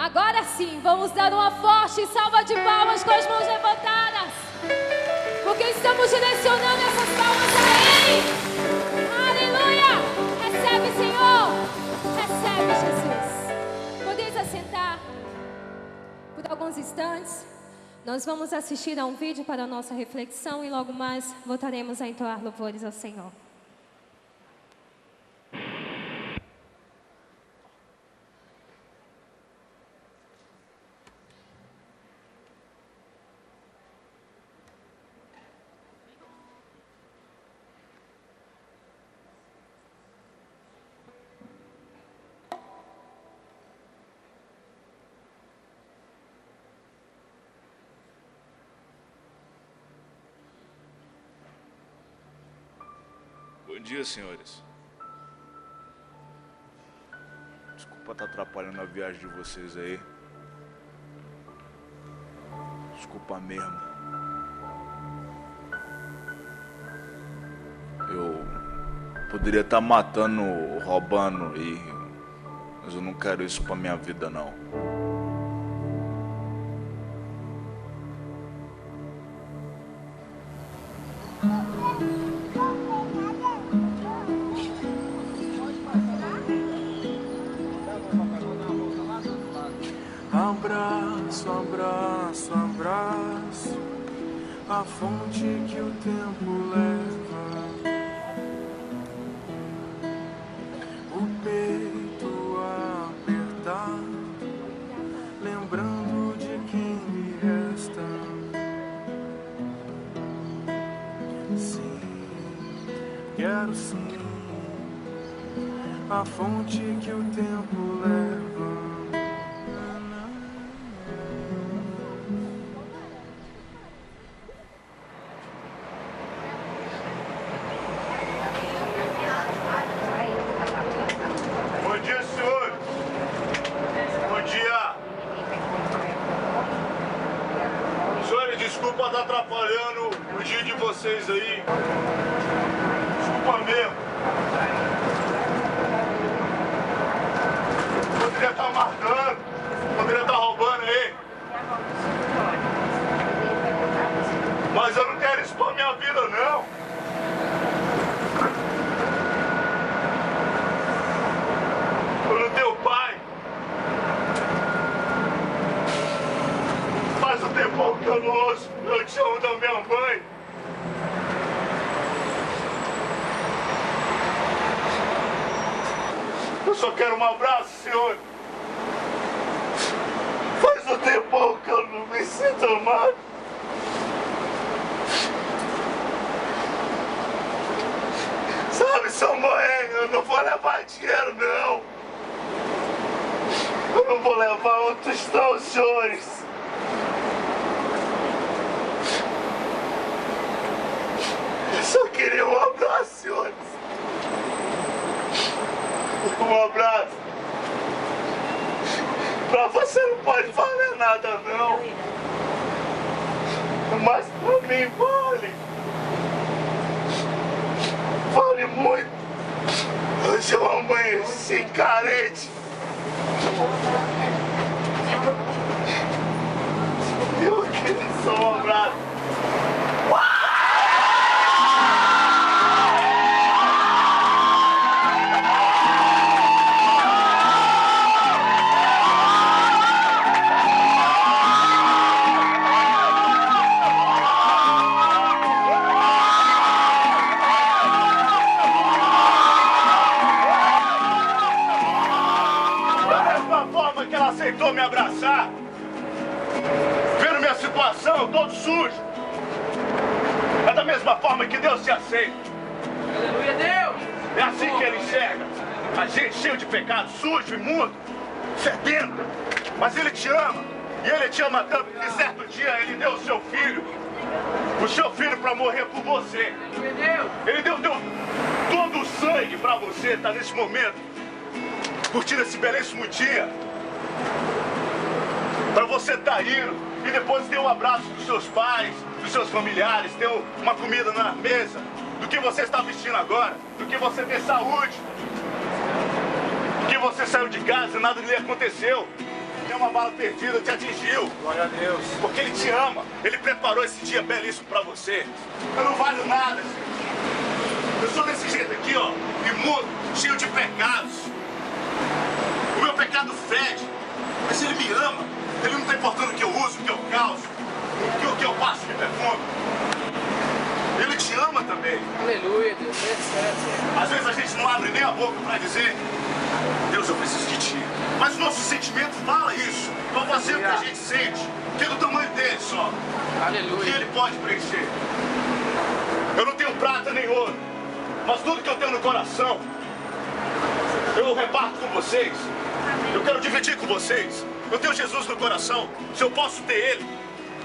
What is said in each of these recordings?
Agora sim, vamos dar uma forte salva de palmas com as mãos levantadas, porque estamos direcionando essas palmas a Ele. Aleluia! Recebe, Senhor. Recebe, Jesus. Podeis assentar por alguns instantes. Nós vamos assistir a um vídeo para a nossa reflexão e logo mais voltaremos a entoar louvores ao Senhor. Bom dia, senhores. Desculpa estar atrapalhando a viagem de vocês aí. Desculpa mesmo. Eu poderia estar matando, roubando mas eu não quero isso pra minha vida, não. Abraço, abraço, abraço a fonte que o tempo leva, o peito apertado, lembrando de quem me resta. Sim, quero sim a fonte que o tempo leva. Desculpa estar atrapalhando o dia de vocês aí. Desculpa mesmo. Poderia estar matando, poderia estar roubando aí. Mas eu não quero isso pra minha vida, não. Eu não tenho pai. Faz um tempão que eu não ouço o chão da minha mãe. Eu só quero um abraço, senhor. Faz um tempão que eu não me sinto amado. Sabe, seu mãe, eu não vou levar dinheiro, não. Eu não vou levar outros não, senhores. Eu só queria um abraço, senhores. Um abraço. Pra você não pode valer nada, não. Mas pra mim vale. Vale muito. Hoje eu amanheci carente. Eu queria só um abraço. Aceitou me abraçar, vendo minha situação, todo sujo. É da mesma forma que Deus te aceita. Aleluia, Deus! É assim que Ele enxerga. A gente cheio de pecado, sujo, imundo, sedento. Mas Ele te ama. E Ele te ama tanto que certo dia Ele deu o seu filho para morrer por você. Ele deu todo o sangue para você estar nesse momento, curtindo esse belíssimo dia. Para você estar indo e depois ter um abraço dos seus pais, dos seus familiares, ter uma comida na mesa, do que você está vestindo agora, do que você ter saúde, do que você saiu de casa e nada lhe aconteceu. Nenhuma bala perdida te atingiu. Glória a Deus. Porque Ele te ama. Ele preparou esse dia belíssimo pra você. Eu não valho nada, gente. Eu sou desse jeito aqui, ó, imundo, cheio de pecados. O meu pecado fede. Mas Ele me ama. Ele não tá importando o que eu uso, o que eu causo, o que eu passo de perfume. Ele te ama também. Aleluia, Deus. É certo. Às vezes a gente não abre nem a boca pra dizer: Deus, eu preciso de ti. Mas o nosso sentimento fala isso. Pra fazer o que a gente sente, que é do tamanho dele só. Aleluia. Que ele pode preencher. Eu não tenho prata nem ouro, mas tudo que eu tenho no coração, eu reparto com vocês. Eu quero dividir com vocês. Eu tenho Jesus no coração. Se eu posso ter ele,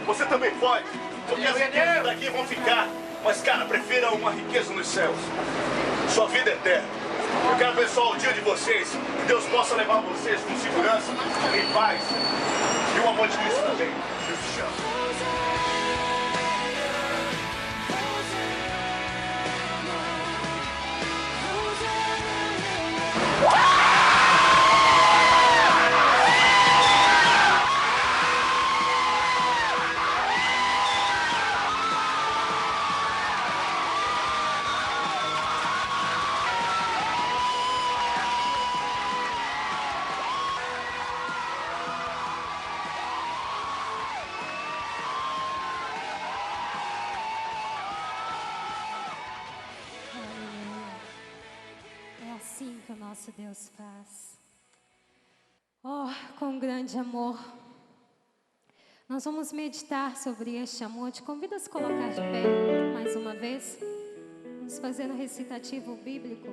você também pode. Porque as riquezas daqui vão ficar. Mas, cara, prefira uma riqueza nos céus. Sua vida é eterna. Eu quero abençoar o dia de vocês. Que Deus possa levar vocês com segurança, em paz. E um amor de Cristo também. Deus te chama. Nosso Deus faz. Oh, com grande amor. Nós vamos meditar sobre este amor. Te convido a se colocar de pé mais uma vez. Vamos fazer um recitativo bíblico.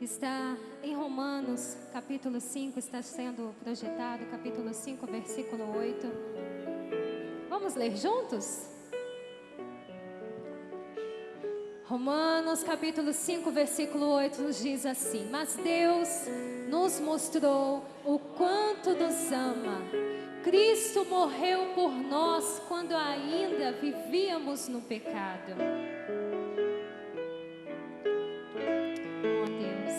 Está em Romanos, capítulo 5, está sendo projetado, capítulo 5, versículo 8. Vamos ler juntos? Romanos capítulo 5, versículo 8 nos diz assim: mas Deus nos mostrou o quanto nos ama. Cristo morreu por nós quando ainda vivíamos no pecado. Oh Deus,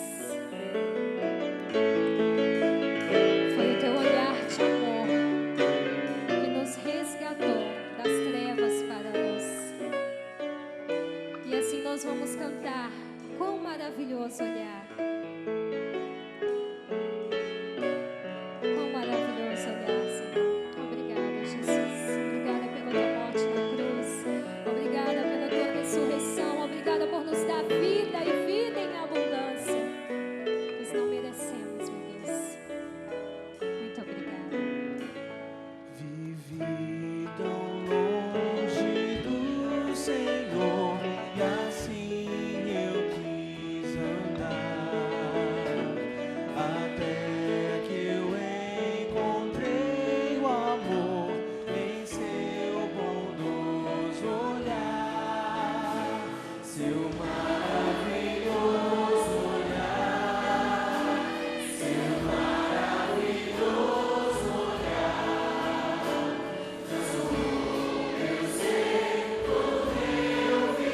foi o teu olhar de amor que nos resgatou das trevas para a luz. E assim nós vamos cantar: quão maravilhoso olhar. Quão maravilhoso olhar, Senhor. Obrigada, Jesus. Obrigada pela tua morte na cruz. Obrigada pela tua ressurreição. Obrigada por nos dar vida e vida em abundância. Nós não merecemos, meu Deus. Muito obrigada. Vivi tão longe do Senhor, e assim eu quis andar, até que eu encontrei o amor em seu bondoso olhar, seu maravilhoso olhar, seu maravilhoso olhar. Eu sei, todo eu vi.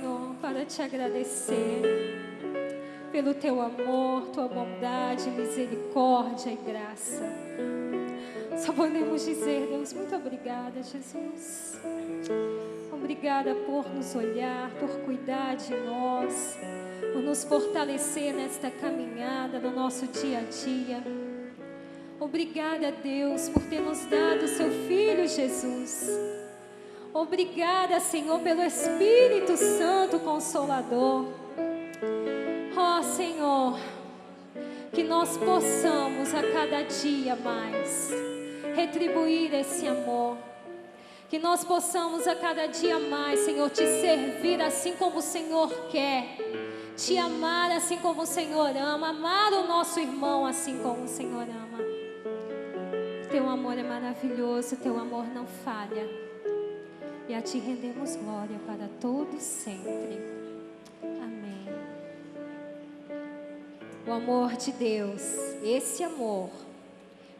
Senhor, para te agradecer pelo teu amor, tua bondade, misericórdia e graça. Só podemos dizer, Deus, muito obrigada, Jesus. Obrigada por nos olhar, por cuidar de nós, por nos fortalecer nesta caminhada, no nosso dia a dia. Obrigada, Deus, por ter nos dado o seu Filho Jesus. Obrigada, Senhor, pelo Espírito Santo Consolador. Ó Senhor, que nós possamos a cada dia mais retribuir esse amor. Que nós possamos a cada dia mais, Senhor, te servir assim como o Senhor quer. Te amar assim como o Senhor ama. Amar o nosso irmão assim como o Senhor ama. Teu amor é maravilhoso, teu amor não falha. E a ti rendemos glória para todos sempre. Amém. O amor de Deus, esse amor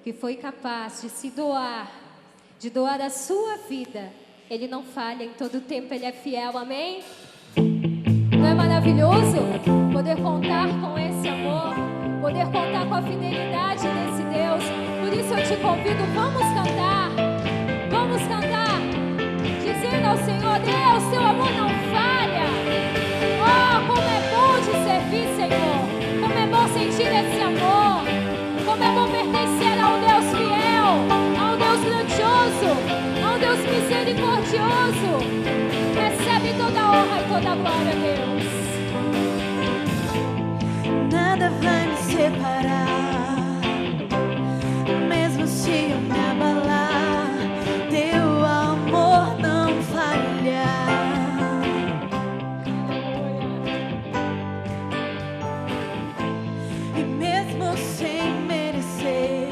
que foi capaz de se doar, de doar a sua vida, ele não falha, em todo tempo ele é fiel, amém? Não é maravilhoso poder contar com esse amor, poder contar com a fidelidade desse Deus? Por isso eu te convido, vamos cantar, dizendo ao Senhor, Deus, teu amor não falha. Oh, como é bom te servir, Senhor, como é bom sentir esse amor, como é bom pertencer a um Deus fiel, a um Deus grandioso, a um Deus misericordioso. Recebe toda a honra e toda a glória, Deus. Nada vai me separar, mesmo se eu me abalar, teu amor não falha. E mesmo sem merecer,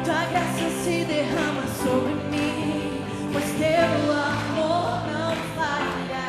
tua graça se derrama sobre mim, pois teu amor não falha.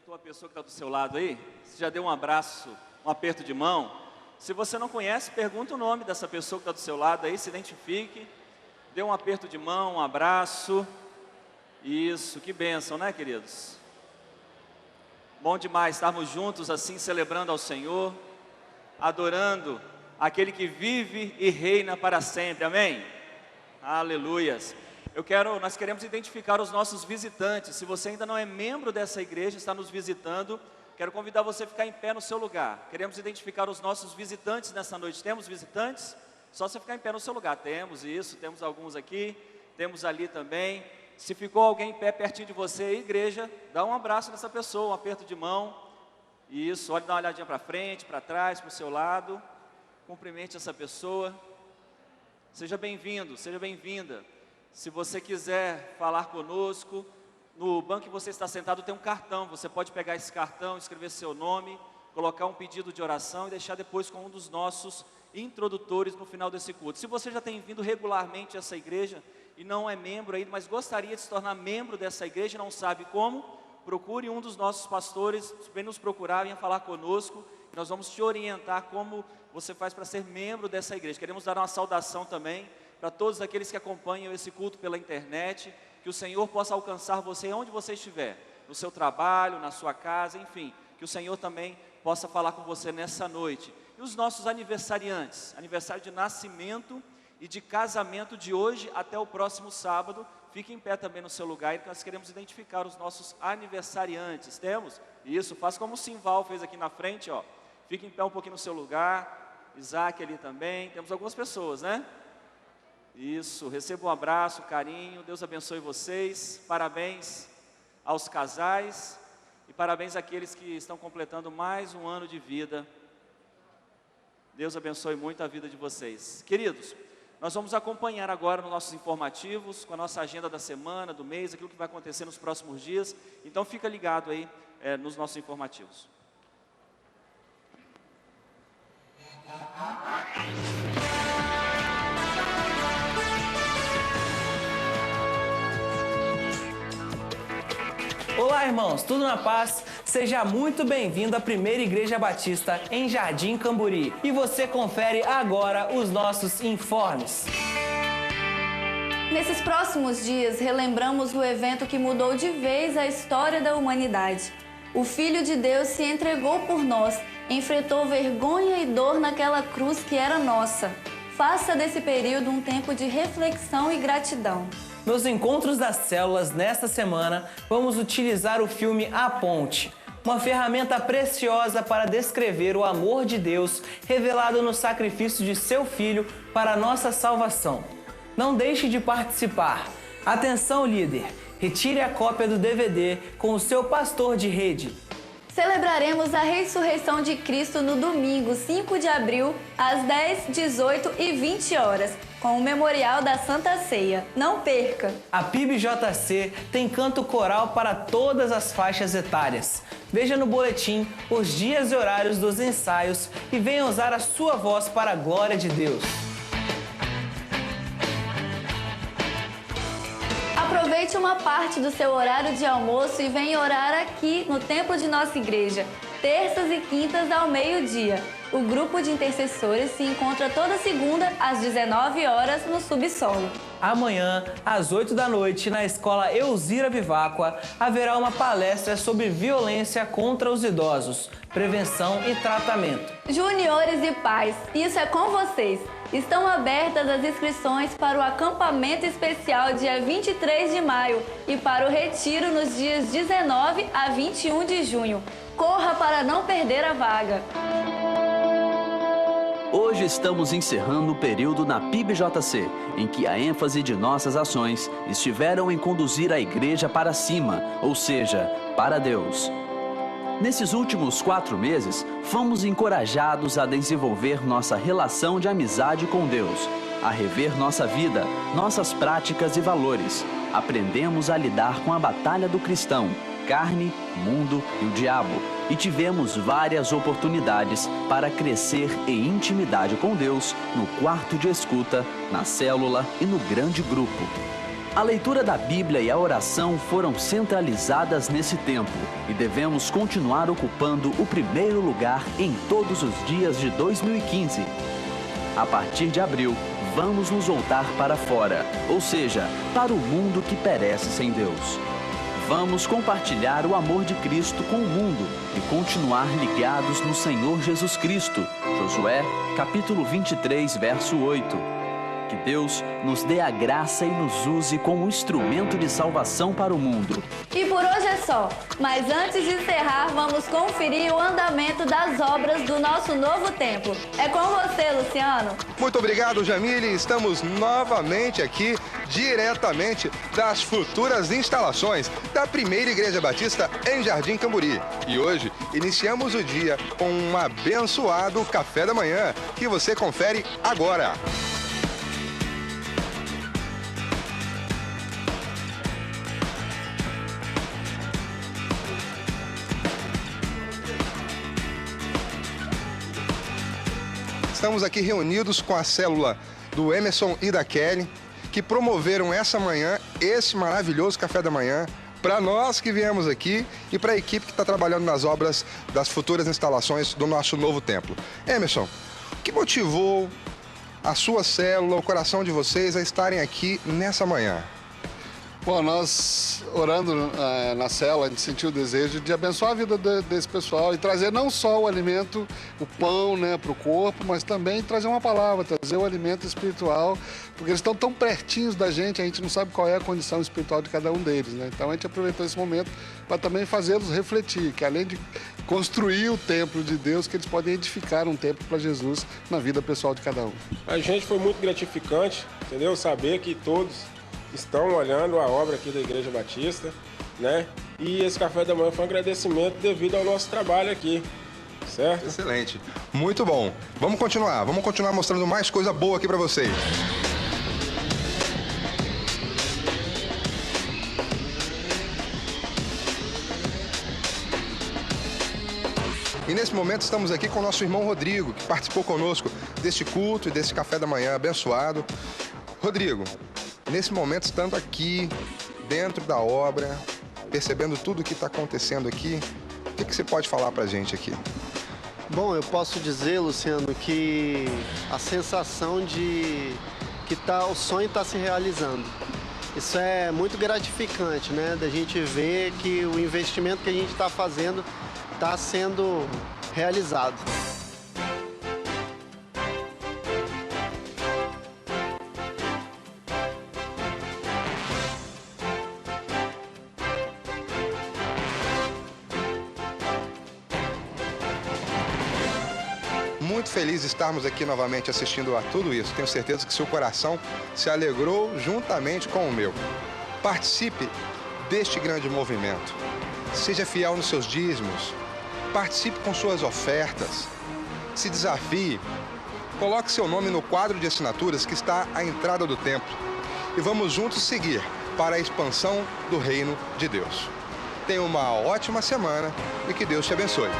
cumprimentou a pessoa que está do seu lado aí? Você já deu um abraço, um aperto de mão? Se você não conhece, pergunta o nome dessa pessoa que está do seu lado aí, se identifique. Dê um aperto de mão, um abraço. Isso, que bênção, né, queridos? Bom demais estarmos juntos assim, celebrando ao Senhor, adorando aquele que vive e reina para sempre, amém? Aleluias. Nós queremos identificar os nossos visitantes. Se você ainda não é membro dessa igreja, está nos visitando, quero convidar você a ficar em pé no seu lugar. Queremos identificar os nossos visitantes nessa noite. Temos visitantes? Só você ficar em pé no seu lugar. Temos isso, temos alguns aqui, temos ali também. Se ficou alguém em pé pertinho de você, igreja, dá um abraço nessa pessoa, um aperto de mão. Isso, olhe, dá uma olhadinha para frente, para trás, para o seu lado. Cumprimente essa pessoa. Seja bem-vindo, seja bem-vinda. Se você quiser falar conosco, no banco que você está sentado tem um cartão. Você pode pegar esse cartão, escrever seu nome, colocar um pedido de oração e deixar depois com um dos nossos introdutores no final desse culto. Se você já tem vindo regularmente a essa igreja e não é membro ainda, mas gostaria de se tornar membro dessa igreja e não sabe como, procure um dos nossos pastores, vem nos procurar, venha falar conosco, e nós vamos te orientar como você faz para ser membro dessa igreja. Queremos dar uma saudação também para todos aqueles que acompanham esse culto pela internet, que o Senhor possa alcançar você onde você estiver, no seu trabalho, na sua casa, enfim, que o Senhor também possa falar com você nessa noite. E os nossos aniversariantes, aniversário de nascimento e de casamento de hoje até o próximo sábado, fique em pé também no seu lugar, e nós queremos identificar os nossos aniversariantes. Temos? Isso, faça como o Simval fez aqui na frente, ó. Fique em pé um pouquinho no seu lugar, Isaac ali também, temos algumas pessoas, né? Isso, receba um abraço, carinho, Deus abençoe vocês, parabéns aos casais e parabéns àqueles que estão completando mais um ano de vida. Deus abençoe muito a vida de vocês. Queridos, nós vamos acompanhar agora nos nossos informativos, com a nossa agenda da semana, do mês, aquilo que vai acontecer nos próximos dias. Então fica ligado aí nos nossos informativos. Olá, irmãos, tudo na paz? Seja muito bem-vindo à Primeira Igreja Batista em Jardim Camburi. E você confere agora os nossos informes. Nesses próximos dias, relembramos o evento que mudou de vez a história da humanidade. O Filho de Deus se entregou por nós, enfrentou vergonha e dor naquela cruz que era nossa. Faça desse período um tempo de reflexão e gratidão. Nos encontros das células nesta semana, vamos utilizar o filme A Ponte, uma ferramenta preciosa para descrever o amor de Deus revelado no sacrifício de seu Filho para a nossa salvação. Não deixe de participar. Atenção, líder! Retire a cópia do DVD com o seu pastor de rede. Celebraremos a ressurreição de Cristo no domingo, 5 de abril, às 10, 18 e 20 horas, com o Memorial da Santa Ceia. Não perca! A PIBJC tem canto coral para todas as faixas etárias. Veja no boletim os dias e horários dos ensaios e venha usar a sua voz para a glória de Deus. Aproveite uma parte do seu horário de almoço e venha orar aqui no templo de nossa igreja, terças e quintas ao meio-dia. O grupo de intercessores se encontra toda segunda às 19 horas no subsolo. Amanhã, às 8 da noite, na Escola Elzira Viváqua, haverá uma palestra sobre violência contra os idosos, prevenção e tratamento. Juniores e pais, isso é com vocês. Estão abertas as inscrições para o acampamento especial dia 23 de maio e para o retiro nos dias 19 a 21 de junho. Corra para não perder a vaga. Hoje estamos encerrando o período na PIBJC, em que a ênfase de nossas ações estiveram em conduzir a igreja para cima, ou seja, para Deus. Nesses últimos 4 meses, fomos encorajados a desenvolver nossa relação de amizade com Deus, a rever nossa vida, nossas práticas e valores. Aprendemos a lidar com a batalha do cristão, carne, mundo e o diabo, e tivemos várias oportunidades para crescer em intimidade com Deus no quarto de escuta, na célula e no grande grupo. A leitura da Bíblia e a oração foram centralizadas nesse tempo e devemos continuar ocupando o primeiro lugar em todos os dias de 2015. A partir de abril, vamos nos voltar para fora, ou seja, para o mundo que perece sem Deus. Vamos compartilhar o amor de Cristo com o mundo e continuar ligados no Senhor Jesus Cristo. Josué, capítulo 23, verso 8. Que Deus nos dê a graça e nos use como instrumento de salvação para o mundo. E por hoje é só. Mas antes de encerrar, vamos conferir o andamento das obras do nosso novo templo. É com você, Luciano. Muito obrigado, Jamile. Estamos novamente aqui, diretamente das futuras instalações da Primeira Igreja Batista em Jardim Camburi. E hoje iniciamos o dia com um abençoado café da manhã, que você confere agora. Estamos aqui reunidos com a célula do Emerson e da Kelly, que promoveram essa manhã esse maravilhoso café da manhã para nós que viemos aqui e para a equipe que está trabalhando nas obras das futuras instalações do nosso novo templo. Emerson, o que motivou a sua célula, o coração de vocês a estarem aqui nessa manhã? Bom, nós orando na célula, a gente sentiu o desejo de abençoar a vida desse pessoal e trazer não só o alimento, o pão, né, para o corpo, mas também trazer uma palavra, trazer o alimento espiritual, porque eles estão tão pertinhos da gente, a gente não sabe qual é a condição espiritual de cada um deles, né? Então a gente aproveitou esse momento para também fazê-los refletir, que além de construir o templo de Deus, que eles podem edificar um templo para Jesus na vida pessoal de cada um. A gente foi muito gratificante, entendeu? Saber que todos estão olhando a obra aqui da Igreja Batista, né? E esse café da manhã foi um agradecimento devido ao nosso trabalho aqui, certo? Excelente, muito bom. Vamos continuar mostrando mais coisa boa aqui para vocês. E nesse momento estamos aqui com o nosso irmão Rodrigo, que participou conosco deste culto e desse café da manhã abençoado. Rodrigo, nesse momento, estando aqui, dentro da obra, percebendo tudo o que está acontecendo aqui, o que você pode falar para a gente aqui? Bom, eu posso dizer, Luciano, que a sensação de que o sonho está se realizando. Isso é muito gratificante, né? Da gente ver que o investimento que a gente está fazendo está sendo realizado. Muito feliz de estarmos aqui novamente assistindo a tudo isso. Tenho certeza que seu coração se alegrou juntamente com o meu. Participe deste grande movimento. Seja fiel nos seus dízimos. Participe com suas ofertas. Se desafie. Coloque seu nome no quadro de assinaturas que está à entrada do templo. E vamos juntos seguir para a expansão do reino de Deus. Tenha uma ótima semana e que Deus te abençoe.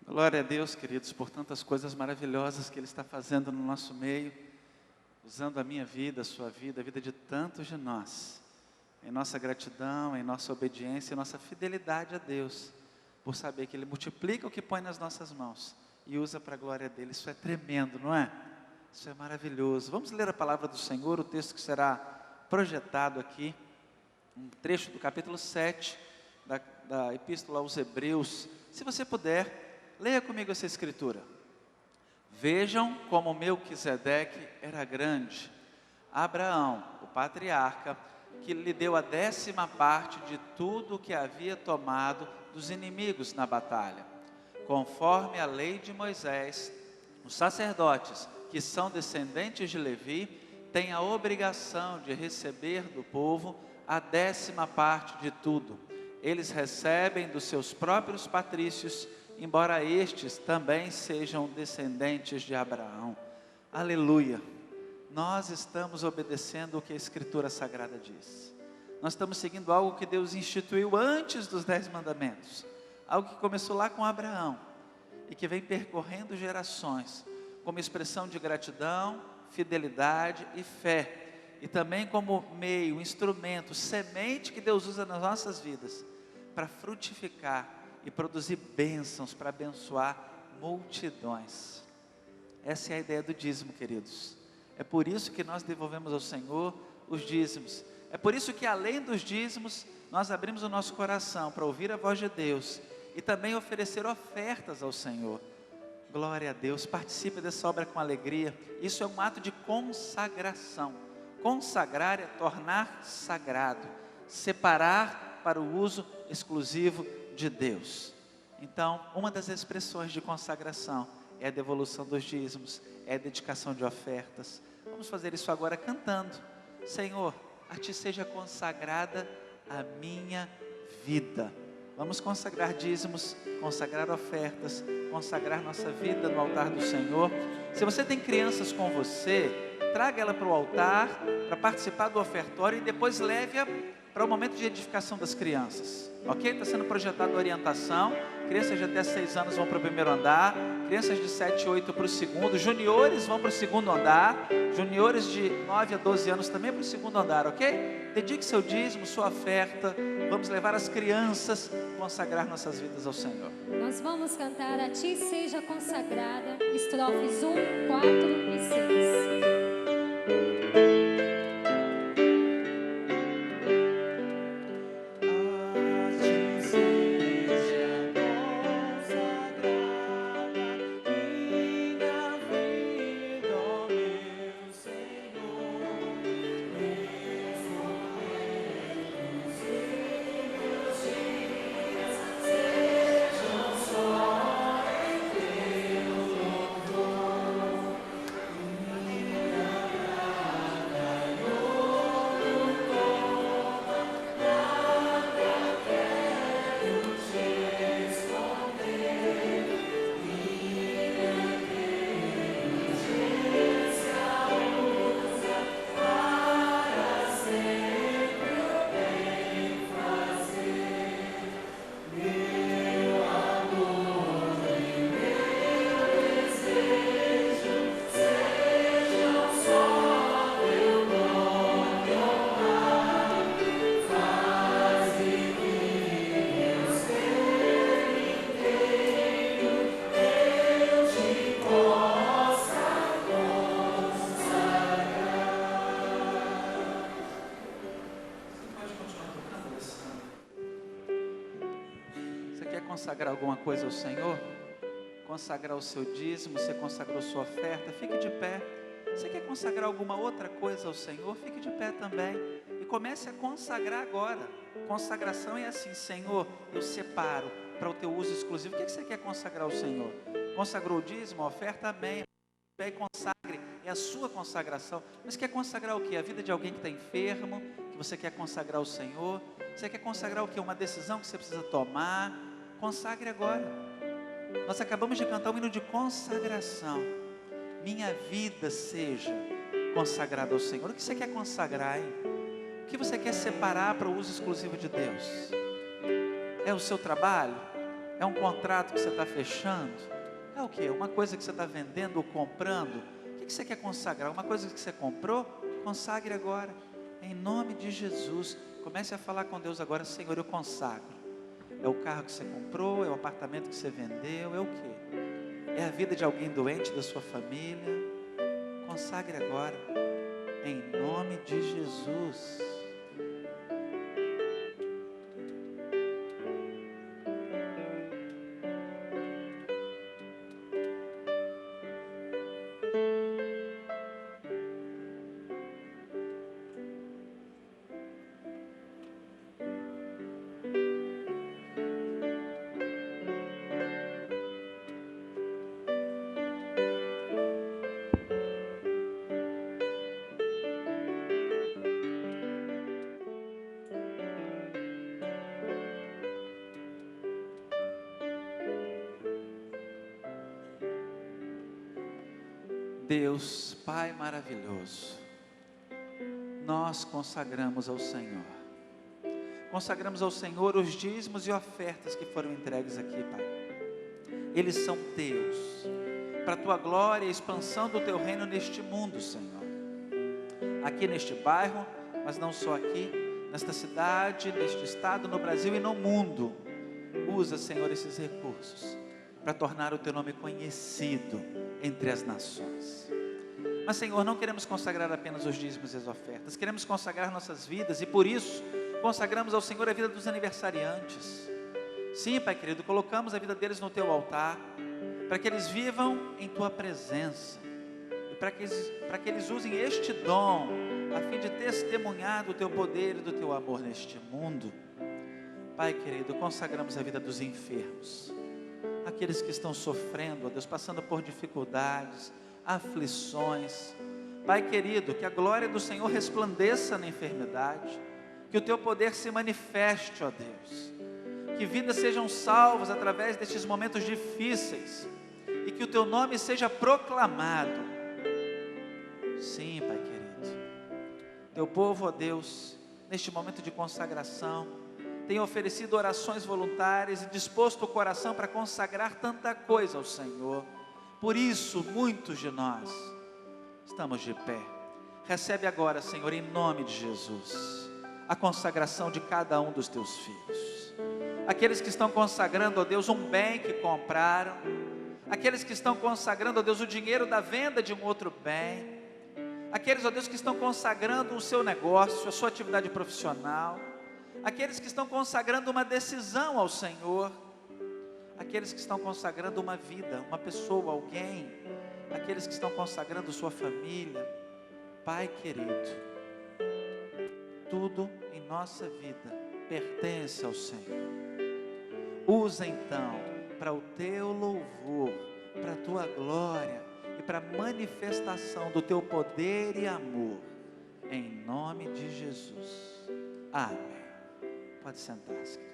Glória a Deus, queridos, por tantas coisas maravilhosas que Ele está fazendo no nosso meio, usando a minha vida, a sua vida, a vida de tantos de nós, em nossa gratidão, em nossa obediência, em nossa fidelidade a Deus, por saber que Ele multiplica o que põe nas nossas mãos e usa para a glória dEle. Isso é tremendo, não é? Isso é maravilhoso. Vamos ler a palavra do Senhor, o texto que será projetado aqui, um trecho do capítulo 7 da Epístola aos Hebreus. Se você puder, leia comigo essa escritura. Vejam como Melquisedeque era grande. Abraão, o patriarca, que lhe deu a 10ª parte de tudo o que havia tomado dos inimigos na batalha. Conforme a lei de Moisés, os sacerdotes, que são descendentes de Levi, têm a obrigação de receber do povo a 10ª parte de tudo. Eles recebem dos seus próprios patrícios, embora estes também sejam descendentes de Abraão. Aleluia! Nós estamos obedecendo o que a Escritura Sagrada diz. Nós estamos seguindo algo que Deus instituiu antes dos 10 mandamentos. Algo que começou lá com Abraão e que vem percorrendo gerações, como expressão de gratidão, fidelidade e fé. E também como meio, instrumento, semente que Deus usa nas nossas vidas para frutificar e produzir bênçãos, para abençoar multidões. Essa é a ideia do dízimo, queridos. É por isso que nós devolvemos ao Senhor os dízimos. É por isso que, além dos dízimos, nós abrimos o nosso coração para ouvir a voz de Deus e também oferecer ofertas ao Senhor. Glória a Deus, participe dessa obra com alegria. Isso é um ato de consagração. Consagrar é tornar sagrado, separar para o uso exclusivo de Deus. Então, uma das expressões de consagração é a devolução dos dízimos, é a dedicação de ofertas. Vamos fazer isso agora cantando. Senhor, a Ti seja consagrada a minha vida. Vamos consagrar dízimos, consagrar ofertas, consagrar nossa vida no altar do Senhor. Se você tem crianças com você, traga ela para o altar, para participar do ofertório e depois leve-a para o momento de edificação das crianças. Ok? Está sendo projetada orientação. Crianças de até 6 anos vão para o primeiro andar, crianças de 7 e 8 para o segundo, juniores vão para o segundo andar, juniores de 9 a 12 anos também para o segundo andar, ok? Dedique seu dízimo, sua oferta. Vamos levar as crianças a consagrar nossas vidas ao Senhor. Nós vamos cantar A Ti Seja Consagrada, estrofes 1, 4 e 6. Consagrar alguma coisa ao Senhor, consagrar o seu dízimo, você consagrou sua oferta, fique de pé. Você quer consagrar alguma outra coisa ao Senhor, fique de pé também e comece a consagrar agora. Consagração é assim: Senhor, eu separo para o teu uso exclusivo. O que você quer consagrar ao Senhor? Consagrou o dízimo, a oferta, amém. E consagre, é a sua consagração. Mas quer consagrar o que? A vida de alguém que está enfermo, que você quer consagrar ao Senhor? Você quer consagrar o que? Uma decisão que você precisa tomar? Consagre agora. Nós acabamos de cantar um hino de consagração. Minha vida seja consagrada ao Senhor. O que você quer consagrar, hein? O que você quer separar para o uso exclusivo de Deus? É o seu trabalho? É um contrato que você está fechando? É o quê? Uma coisa que você está vendendo ou comprando? O que você quer consagrar? Uma coisa que você comprou? Consagre agora. Em nome de Jesus. Comece a falar com Deus agora. Senhor, eu consagro. É o carro que você comprou, é o apartamento que você vendeu, é o quê? É a vida de alguém doente da sua família? Consagre agora, em nome de Jesus. Deus, Pai maravilhoso, nós consagramos ao Senhor Consagramos ao Senhor os dízimos e ofertas que foram entregues aqui, Pai. Eles são teus, para a tua glória e a expansão do teu reino neste mundo, Senhor. Aqui neste bairro, mas não só aqui, nesta cidade, neste estado, no Brasil e no mundo. Usa, Senhor, esses recursos para tornar o teu nome conhecido entre as nações. Mas, Senhor, não queremos consagrar apenas os dízimos e as ofertas, queremos consagrar nossas vidas e por isso consagramos ao Senhor a vida dos aniversariantes. Sim, Pai querido, colocamos a vida deles no teu altar, para que eles vivam em tua presença e para que eles usem este dom a fim de testemunhar do teu poder e do teu amor neste mundo. Pai querido, consagramos a vida dos enfermos, aqueles que estão sofrendo, ó Deus, passando por dificuldades, aflições. Pai querido, que a glória do Senhor resplandeça na enfermidade, que o teu poder se manifeste, ó Deus, que vidas sejam salvas através destes momentos difíceis e que o teu nome seja proclamado. Sim, Pai querido, teu povo, ó Deus, neste momento de consagração, tem oferecido orações voluntárias e disposto o coração para consagrar tanta coisa ao Senhor. Por isso, muitos de nós estamos de pé. Recebe agora, Senhor, em nome de Jesus, a consagração de cada um dos teus filhos. Aqueles que estão consagrando, ó Deus, um bem que compraram. Aqueles que estão consagrando, ó Deus, o dinheiro da venda de um outro bem. Aqueles, ó Deus, que estão consagrando o seu negócio, a sua atividade profissional. Aqueles que estão consagrando uma decisão ao Senhor. Aqueles que estão consagrando uma vida, uma pessoa, alguém. Aqueles que estão consagrando sua família. Pai querido, tudo em nossa vida pertence ao Senhor. Usa então para o teu louvor, para a tua glória e para a manifestação do teu poder e amor, em nome de Jesus. Amém. Pode sentar-se, querido.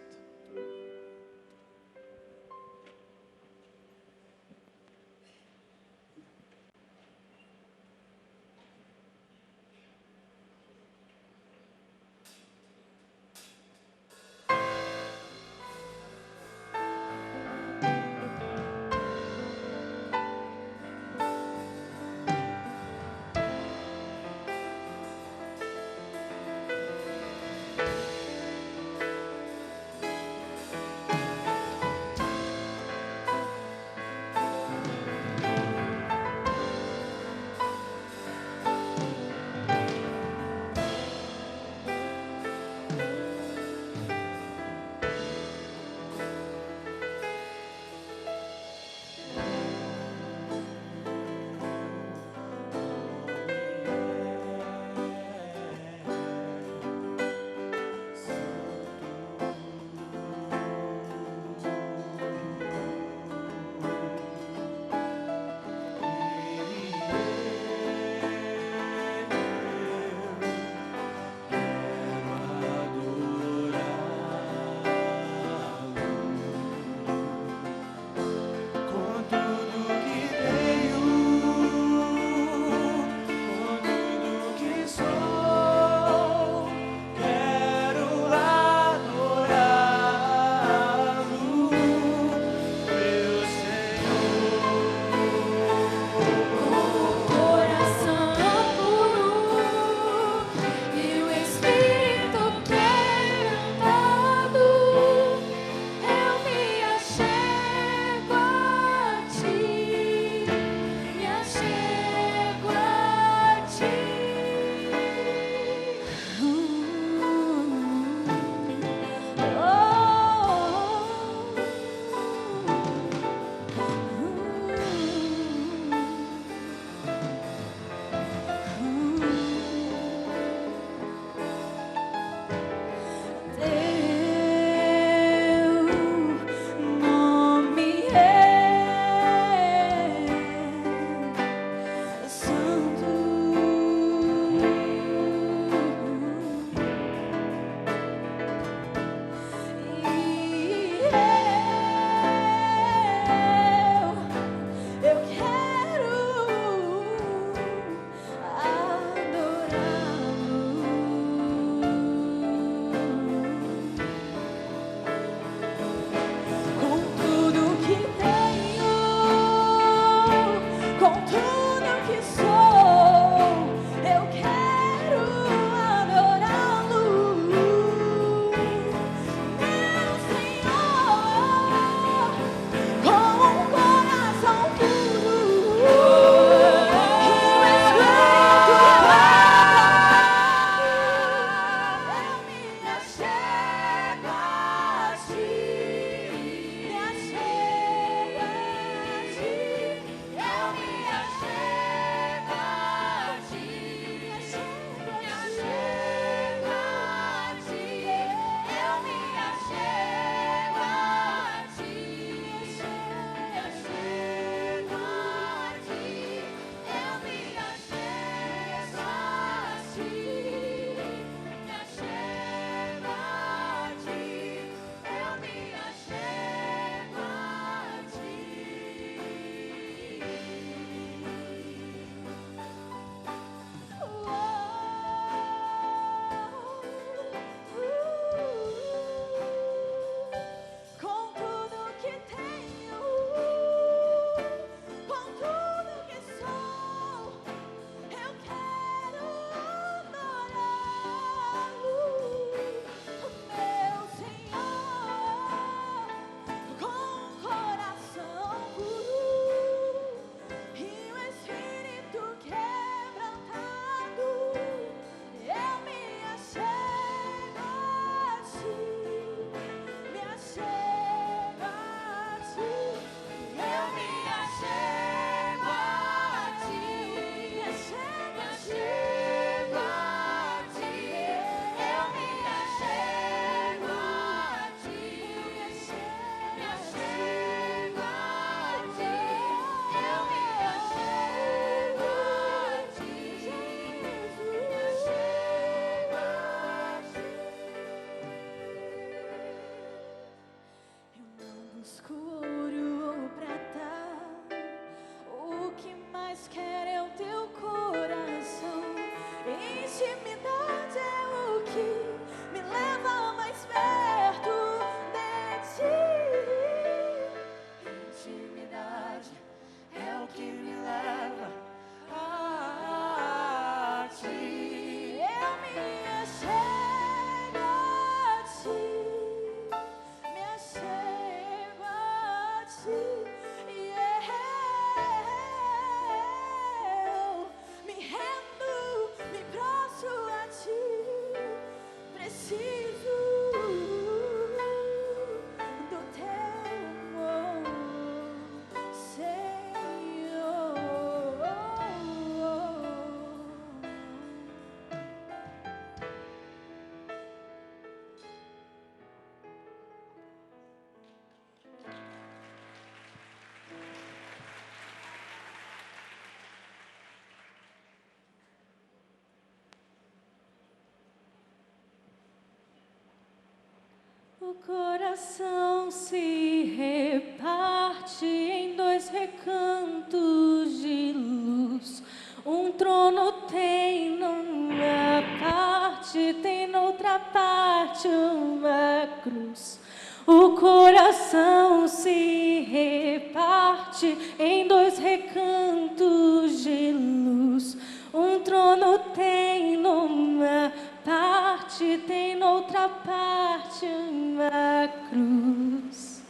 O coração se reparte em dois recantos de luz. Um trono tem numa parte, tem noutra parte uma cruz. O coração se reparte em dois recantos de luz. Um trono tem numa parte, tem noutra parte uma cruz.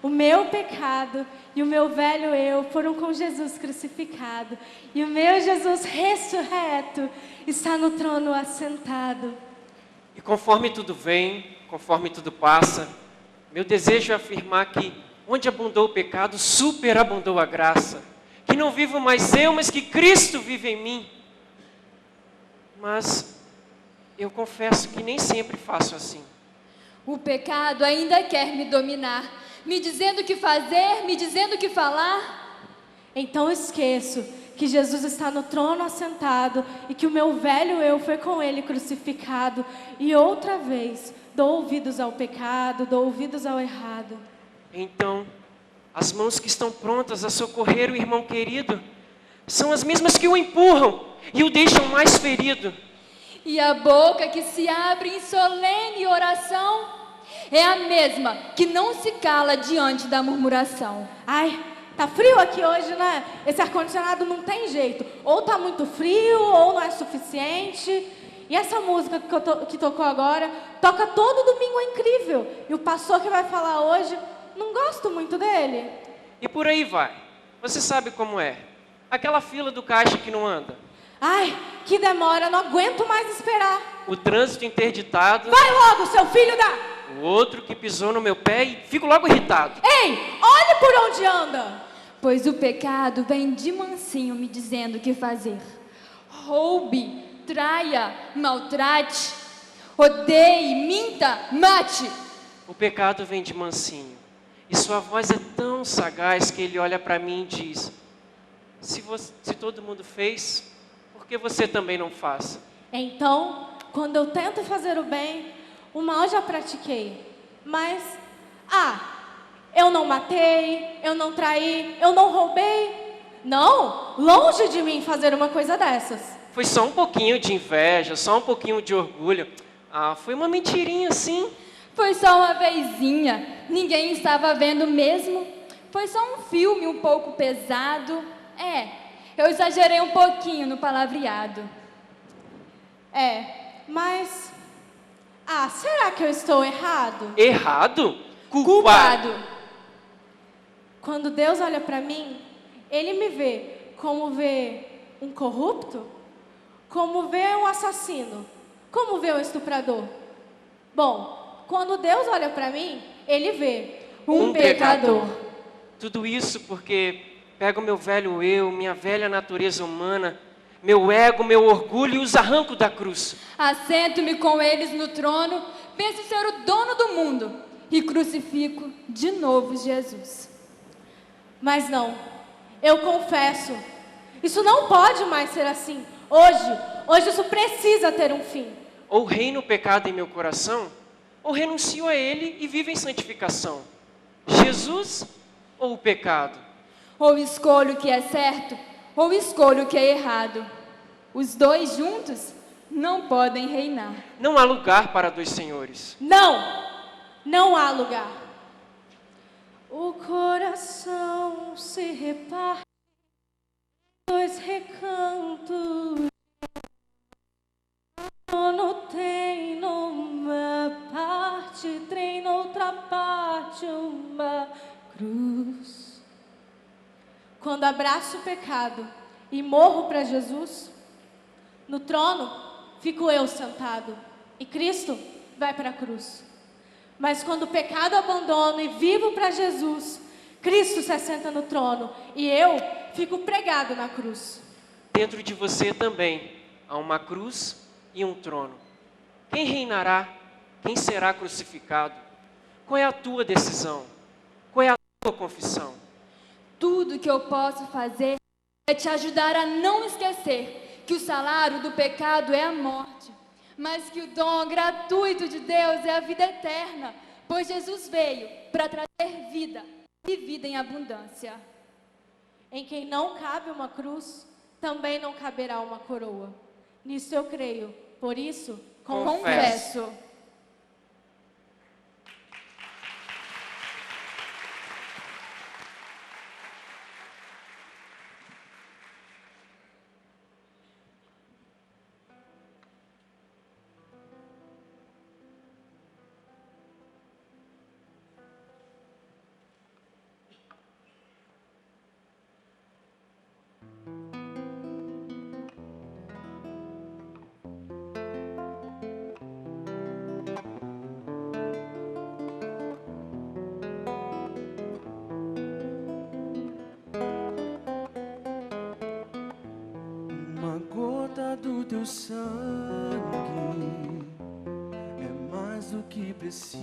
O meu pecado e o meu velho eu foram com Jesus crucificado. E o meu Jesus ressurreto está no trono assentado. E conforme tudo vem, conforme tudo passa, meu desejo é afirmar que onde abundou o pecado, superabundou a graça. Que não vivo mais eu, mas que Cristo vive em mim. Mas eu confesso que nem sempre faço assim. O pecado ainda quer me dominar, me dizendo o que fazer, me dizendo o que falar. Então esqueço que Jesus está no trono assentado e que o meu velho eu foi com ele crucificado. E outra vez dou ouvidos ao pecado, dou ouvidos ao errado. Então, as mãos que estão prontas a socorrer o irmão querido são as mesmas que o empurram e o deixam mais ferido. E a boca que se abre em solene oração é a mesma que não se cala diante da murmuração. Ai, tá frio aqui hoje, né? Esse ar-condicionado não tem jeito. Ou tá muito frio, ou não é suficiente. E essa música que tocou agora, toca todo domingo, é incrível. E o pastor que vai falar hoje, não gosto muito dele. E por aí vai. Você sabe como é. Aquela fila do caixa que não anda. Ai, que demora, não aguento mais esperar. O trânsito interditado. Vai logo, seu filho da... O outro que pisou no meu pé e fico logo irritado. Ei, olhe por onde anda. Pois o pecado vem de mansinho me dizendo o que fazer. Roube, traia, maltrate, odeie, minta, mate. O pecado vem de mansinho. E sua voz é tão sagaz que ele olha para mim e diz: se todo mundo fez, por que você também não faz? Então, quando eu tento fazer o bem, o mal já pratiquei. Mas, eu não matei, eu não traí, eu não roubei. Não, longe de mim fazer uma coisa dessas. Foi só um pouquinho de inveja, só um pouquinho de orgulho. Foi uma mentirinha sim. Foi só uma vezinha, ninguém estava vendo mesmo. Foi só um filme um pouco pesado. Eu exagerei um pouquinho no palavreado. Mas... será que eu estou errado? Errado? Culpado. Quando Deus olha para mim, Ele me vê como vê um corrupto? Como vê um assassino? Como vê um estuprador? Bom, quando Deus olha para mim, Ele vê um pecador. Tudo isso porque pego meu velho eu, minha velha natureza humana, meu ego, meu orgulho e os arranco da cruz. Assento-me com eles no trono, penso ser o dono do mundo e crucifico de novo Jesus. Mas não, eu confesso, isso não pode mais ser assim. Hoje isso precisa ter um fim. Ou reino o pecado em meu coração, ou renuncio a ele e vivo em santificação. Jesus ou o pecado? Ou escolho o que é certo, ou escolho o que é errado. Os dois juntos não podem reinar. Não há lugar para dois senhores. Não há lugar. O coração se reparte em dois recantos. O trono tem numa parte, tem noutra parte uma cruz. Quando abraço o pecado e morro para Jesus, no trono fico eu sentado e Cristo vai para a cruz. Mas quando o pecado abandono e vivo para Jesus, Cristo se assenta no trono e eu fico pregado na cruz. Dentro de você também há uma cruz e um trono. Quem reinará? Quem será crucificado? Qual é a tua decisão? Qual é a tua confissão? Tudo que eu posso fazer é te ajudar a não esquecer que o salário do pecado é a morte, mas que o dom gratuito de Deus é a vida eterna, pois Jesus veio para trazer vida e vida em abundância. Em quem não cabe uma cruz, também não caberá uma coroa. Nisso eu creio, por isso, confesso. Uma gota do teu sangue é mais do que preciso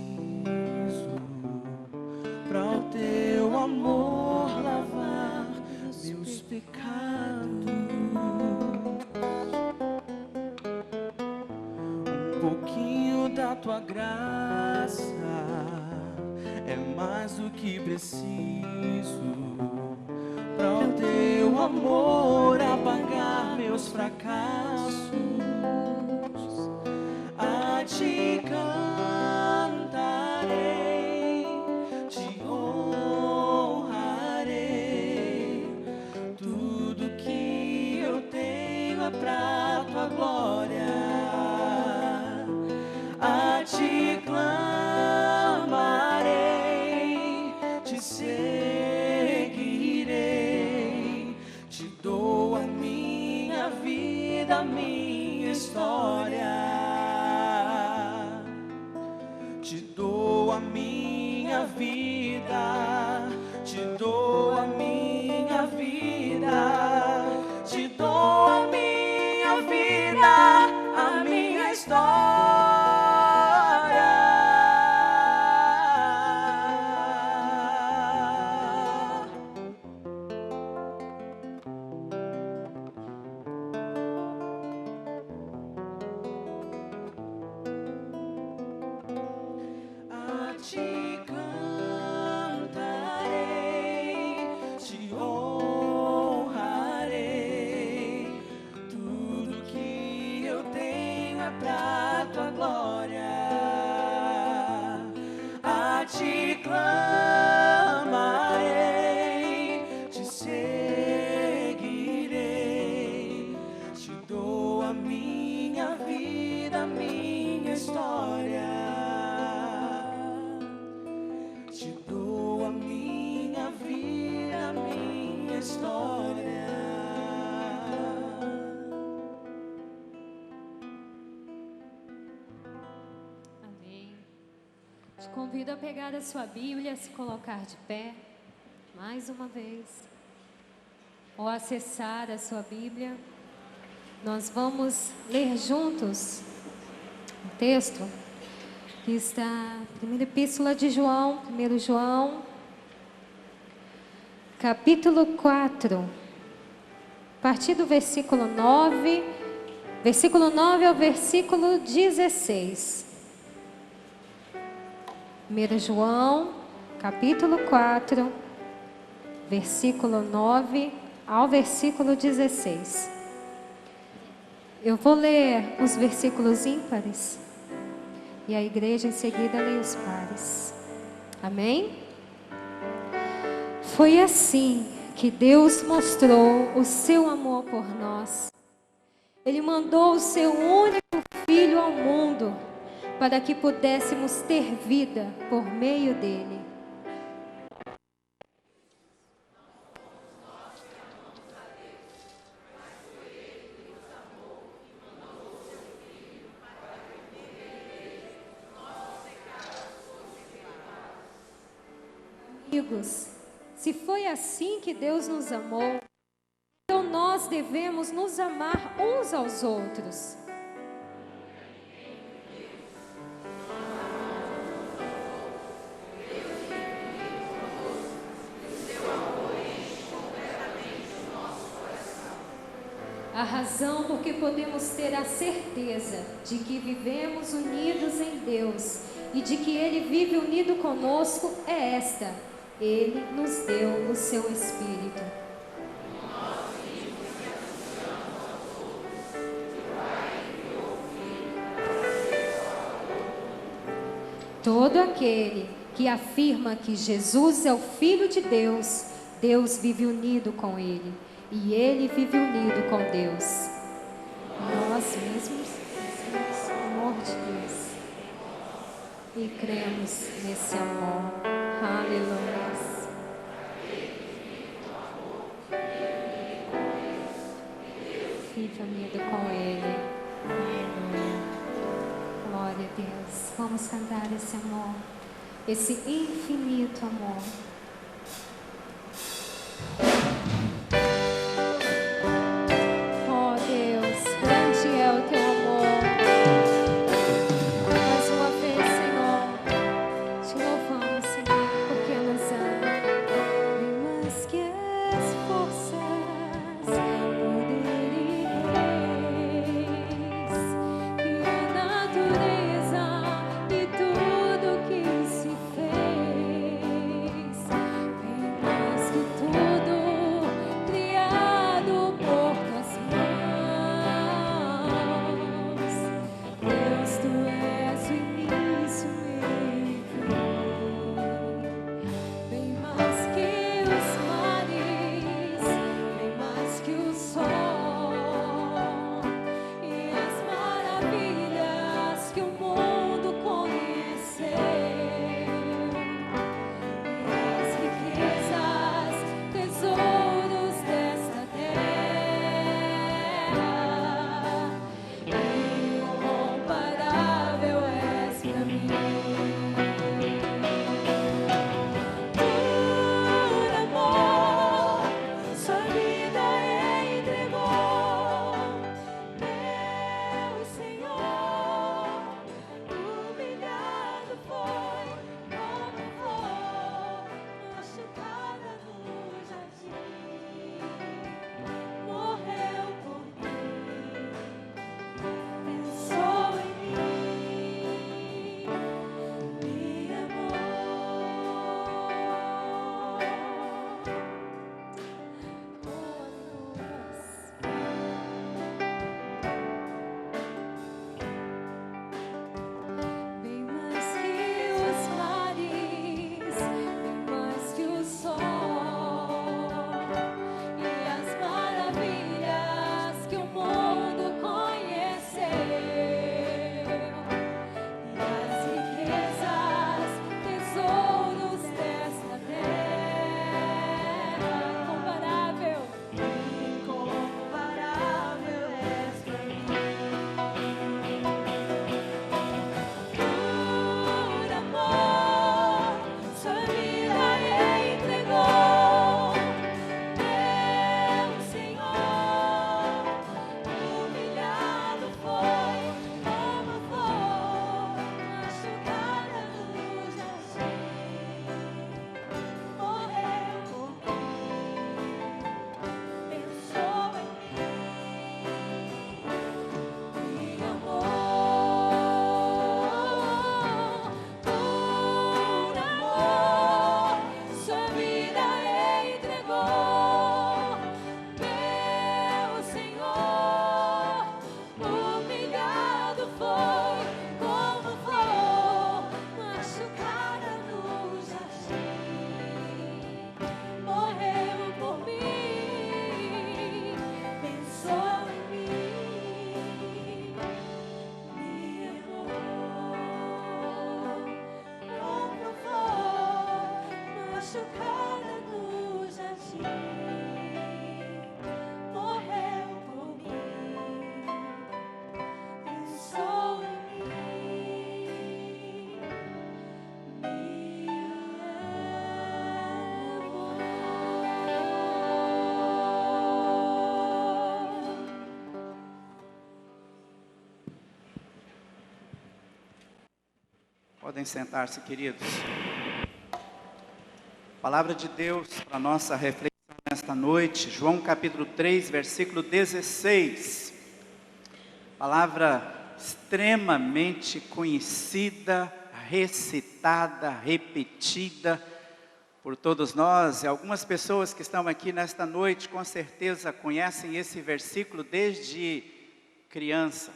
para o teu amor lavar meus pecados. Um pouquinho da tua graça é mais do que preciso para o teu amor apagar meus fracassos. A ti cantarei, te honrarei. Tudo que eu tenho é pra tua glória. A ti clamarei, te seguirei. Te dou a minha vida, a minha história. Te dou a minha vida, te dou a minha vida, te dou a minha vida, a minha história. A ti cantarei, te honrarei. Tudo que eu tenho é pra tua glória. A ti clamarei, te seguirei. Te dou a minha vida, a minha história. Te dou a minha vida, a minha história. Amém. Te convido a pegar a sua Bíblia, se colocar de pé, mais uma vez, ou acessar a sua Bíblia. Nós vamos ler juntos um texto que está na primeira epístola de João, 1 João, capítulo 4, a partir do versículo 9 ao versículo 16. 1 João, capítulo 4, versículo 9 ao versículo 16. Eu vou ler os versículos ímpares e a igreja em seguida lê os pares. Amém? Foi assim que Deus mostrou o seu amor por nós. Ele mandou o seu único Filho ao mundo para que pudéssemos ter vida por meio dele. Amigos, se foi assim que Deus nos amou, então nós devemos nos amar uns aos outros. a razão por que podemos ter a certeza de que vivemos unidos em Deus e de que Ele vive unido conosco é esta: Ele nos deu o seu Espírito. Todo aquele que afirma que Jesus é o Filho de Deus, Deus vive unido com Ele e Ele vive unido com Deus. Nós mesmos somos o amor de Deus e cremos nesse amor. Aleluia. Vive unido com Ele. Aleluia. Glória a Deus. Vamos cantar esse amor, esse infinito amor. Oh Deus, grande é o teu amor. Mais uma vez, Senhor, te louvamos, Senhor, porque nos ama. Bem mais que as forças, poder e reis, que a natureza e tudo que se fez, bem mais que tudo criado por tuas mãos. Deus, tu és o início, meio e fim. Bem mais que os mares, bem mais que o sol e as maravilhas que o mundo conheceu, e as riquezas, tesouros desta terra. Incomparável és pra mim. Por amor, sua vida entregou. Meu Senhor, humilhado foi, como flor machucada no jardim. Morreu por mim, pensou em mim, me amou. Bem mais que os mares, bem mais que o sol e as maravilhas que o mundo conheceu, e as riquezas, tesouros desta terra. Incomparável, incomparável és pra mim. Por amor, sua vida entregou. Meu Senhor, humilhado foi, como flor machucada no jardim. Morreu por mim, pensou em mim, me amou. Por amor, sua vida entregou. Meu Senhor, humilhado foi, como flor machucada no jardim. Morreu por mim, pensou em mim, me amou. Como flor machucada no jardim. Morreu por mim, pensou em mim, me amou. Podem sentar-se, queridos. A palavra de Deus para nossa reflexão nesta noite. João capítulo 3, versículo 16. Palavra extremamente conhecida, recitada, repetida por todos nós. E algumas pessoas que estão aqui nesta noite com certeza conhecem esse versículo desde criança.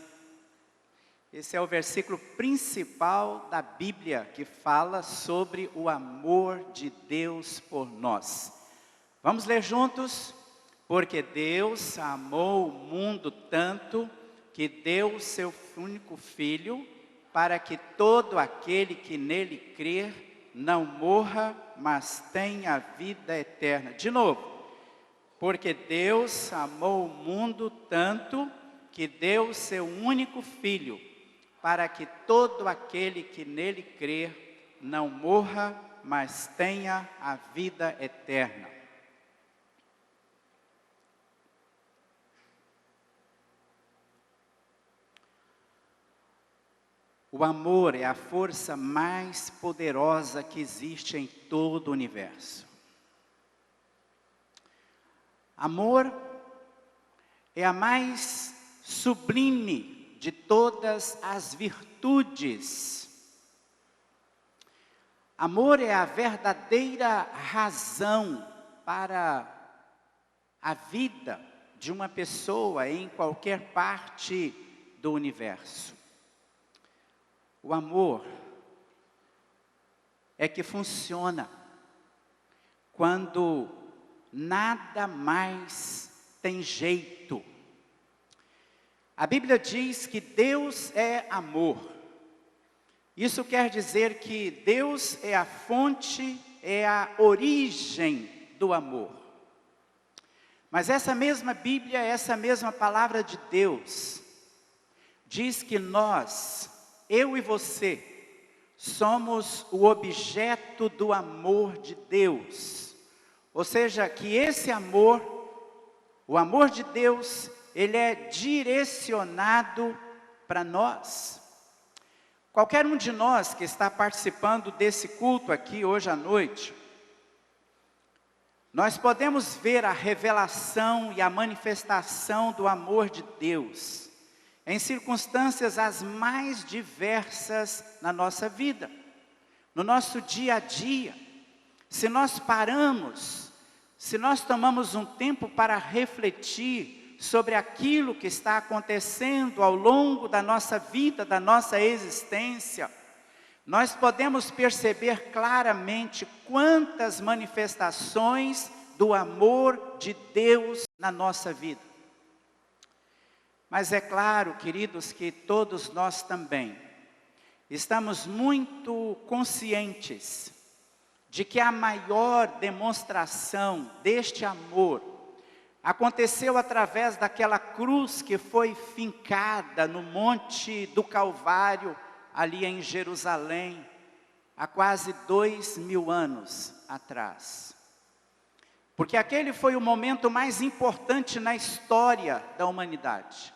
Esse é o versículo principal da Bíblia que fala sobre o amor de Deus por nós. Vamos ler juntos? Porque Deus amou o mundo tanto que deu o seu único Filho, para que todo aquele que nele crer não morra, mas tenha a vida eterna. De novo. Porque Deus amou o mundo tanto que deu o seu único Filho, para que todo aquele que nele crer não morra, mas tenha a vida eterna. O amor é a força mais poderosa que existe em todo o universo. Amor é a mais sublime de todas as virtudes. Amor é a verdadeira razão para a vida de uma pessoa em qualquer parte do universo. O amor é que funciona quando nada mais tem jeito. A Bíblia diz que Deus é amor. Isso quer dizer que Deus é a fonte, é a origem do amor. Mas essa mesma Bíblia, essa mesma palavra de Deus, diz que nós, eu e você, somos o objeto do amor de Deus. Ou seja, que esse amor, o amor de Deus, ele é direcionado para nós. Qualquer um de nós que está participando desse culto aqui hoje à noite, nós podemos ver a revelação e a manifestação do amor de Deus em circunstâncias as mais diversas na nossa vida, no nosso dia a dia. Se nós paramos, se nós tomamos um tempo para refletir sobre aquilo que está acontecendo ao longo da nossa vida, da nossa existência, nós podemos perceber claramente quantas manifestações do amor de Deus na nossa vida. Mas é claro, queridos, que todos nós também estamos muito conscientes de que a maior demonstração deste amor aconteceu através daquela cruz que foi fincada no Monte do Calvário, ali em Jerusalém, há quase 2000 anos atrás. Porque aquele foi o momento mais importante na história da humanidade.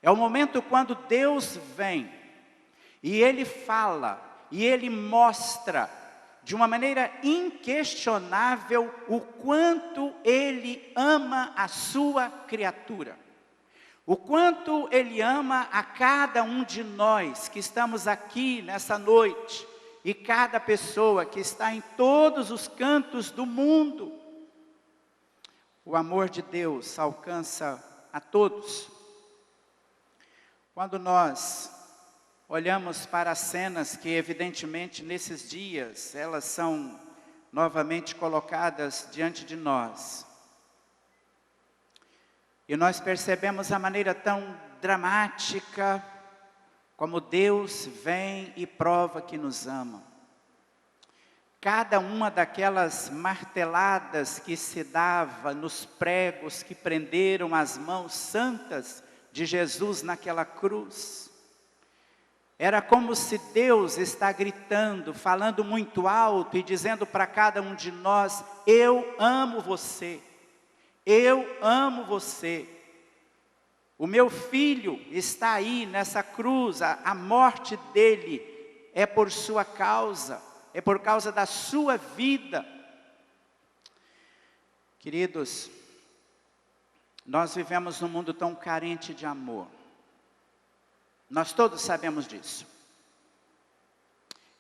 É o momento quando Deus vem e Ele fala e Ele mostra de uma maneira inquestionável o quanto Ele ama a sua criatura. O quanto Ele ama a cada um de nós que estamos aqui nessa noite e cada pessoa que está em todos os cantos do mundo. O amor de Deus alcança a todos. Quando nós olhamos para as cenas que evidentemente nesses dias elas são novamente colocadas diante de nós. E nós percebemos a maneira tão dramática como Deus vem e prova que nos ama. Cada uma daquelas marteladas que se dava nos pregos que prenderam as mãos santas de Jesus naquela cruz. Era como se Deus está gritando, falando muito alto e dizendo para cada um de nós: eu amo você, eu amo você. O meu filho está aí nessa cruz, a morte dele é por sua causa, é por causa da sua vida. Queridos, nós vivemos num mundo tão carente de amor. Nós todos sabemos disso.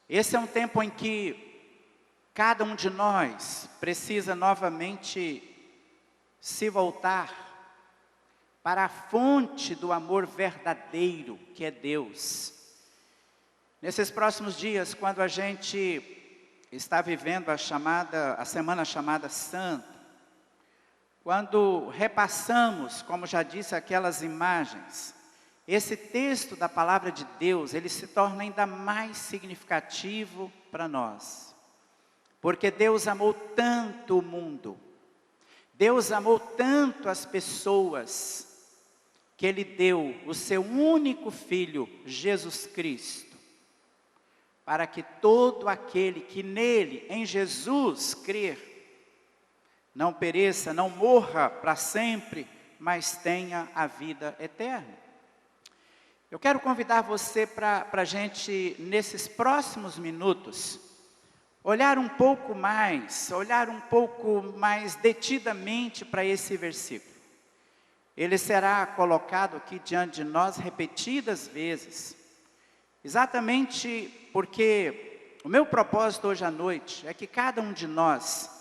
Esse é um tempo em que cada um de nós precisa novamente se voltar para a fonte do amor verdadeiro, que é Deus. Nesses próximos dias, quando a gente está vivendo a semana chamada Santa, quando repassamos, como já disse, aquelas imagens, esse texto da palavra de Deus, ele se torna ainda mais significativo para nós. Porque Deus amou tanto o mundo, Deus amou tanto as pessoas, que Ele deu o seu único Filho, Jesus Cristo, para que todo aquele que nele, em Jesus, crer, não pereça, não morra para sempre, mas tenha a vida eterna. Eu quero convidar você para a gente, nesses próximos minutos, olhar um pouco mais detidamente para esse versículo. Ele será colocado aqui diante de nós repetidas vezes, exatamente porque o meu propósito hoje à noite é que cada um de nós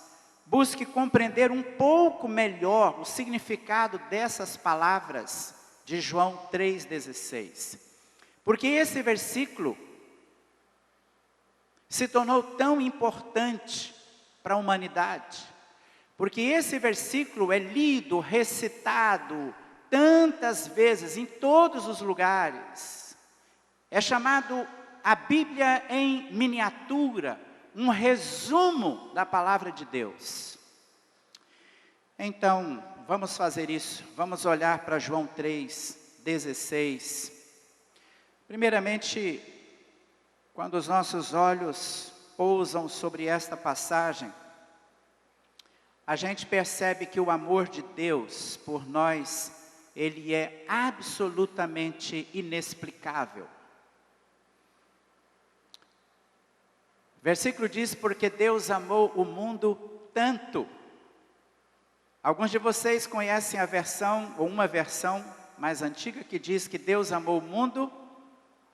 busque compreender um pouco melhor o significado dessas palavras de João 3,16. Porque esse versículo se tornou tão importante para a humanidade. Porque esse versículo é lido, recitado tantas vezes, em todos os lugares. É chamado a Bíblia em miniatura, um resumo da palavra de Deus. Então, vamos fazer isso. Vamos olhar para João 3,16. Primeiramente, quando os nossos olhos pousam sobre esta passagem, a gente percebe que o amor de Deus por nós, ele é absolutamente inexplicável. O versículo diz, porque Deus amou o mundo tanto. Alguns de vocês conhecem a versão, ou uma versão mais antiga, que diz que Deus amou o mundo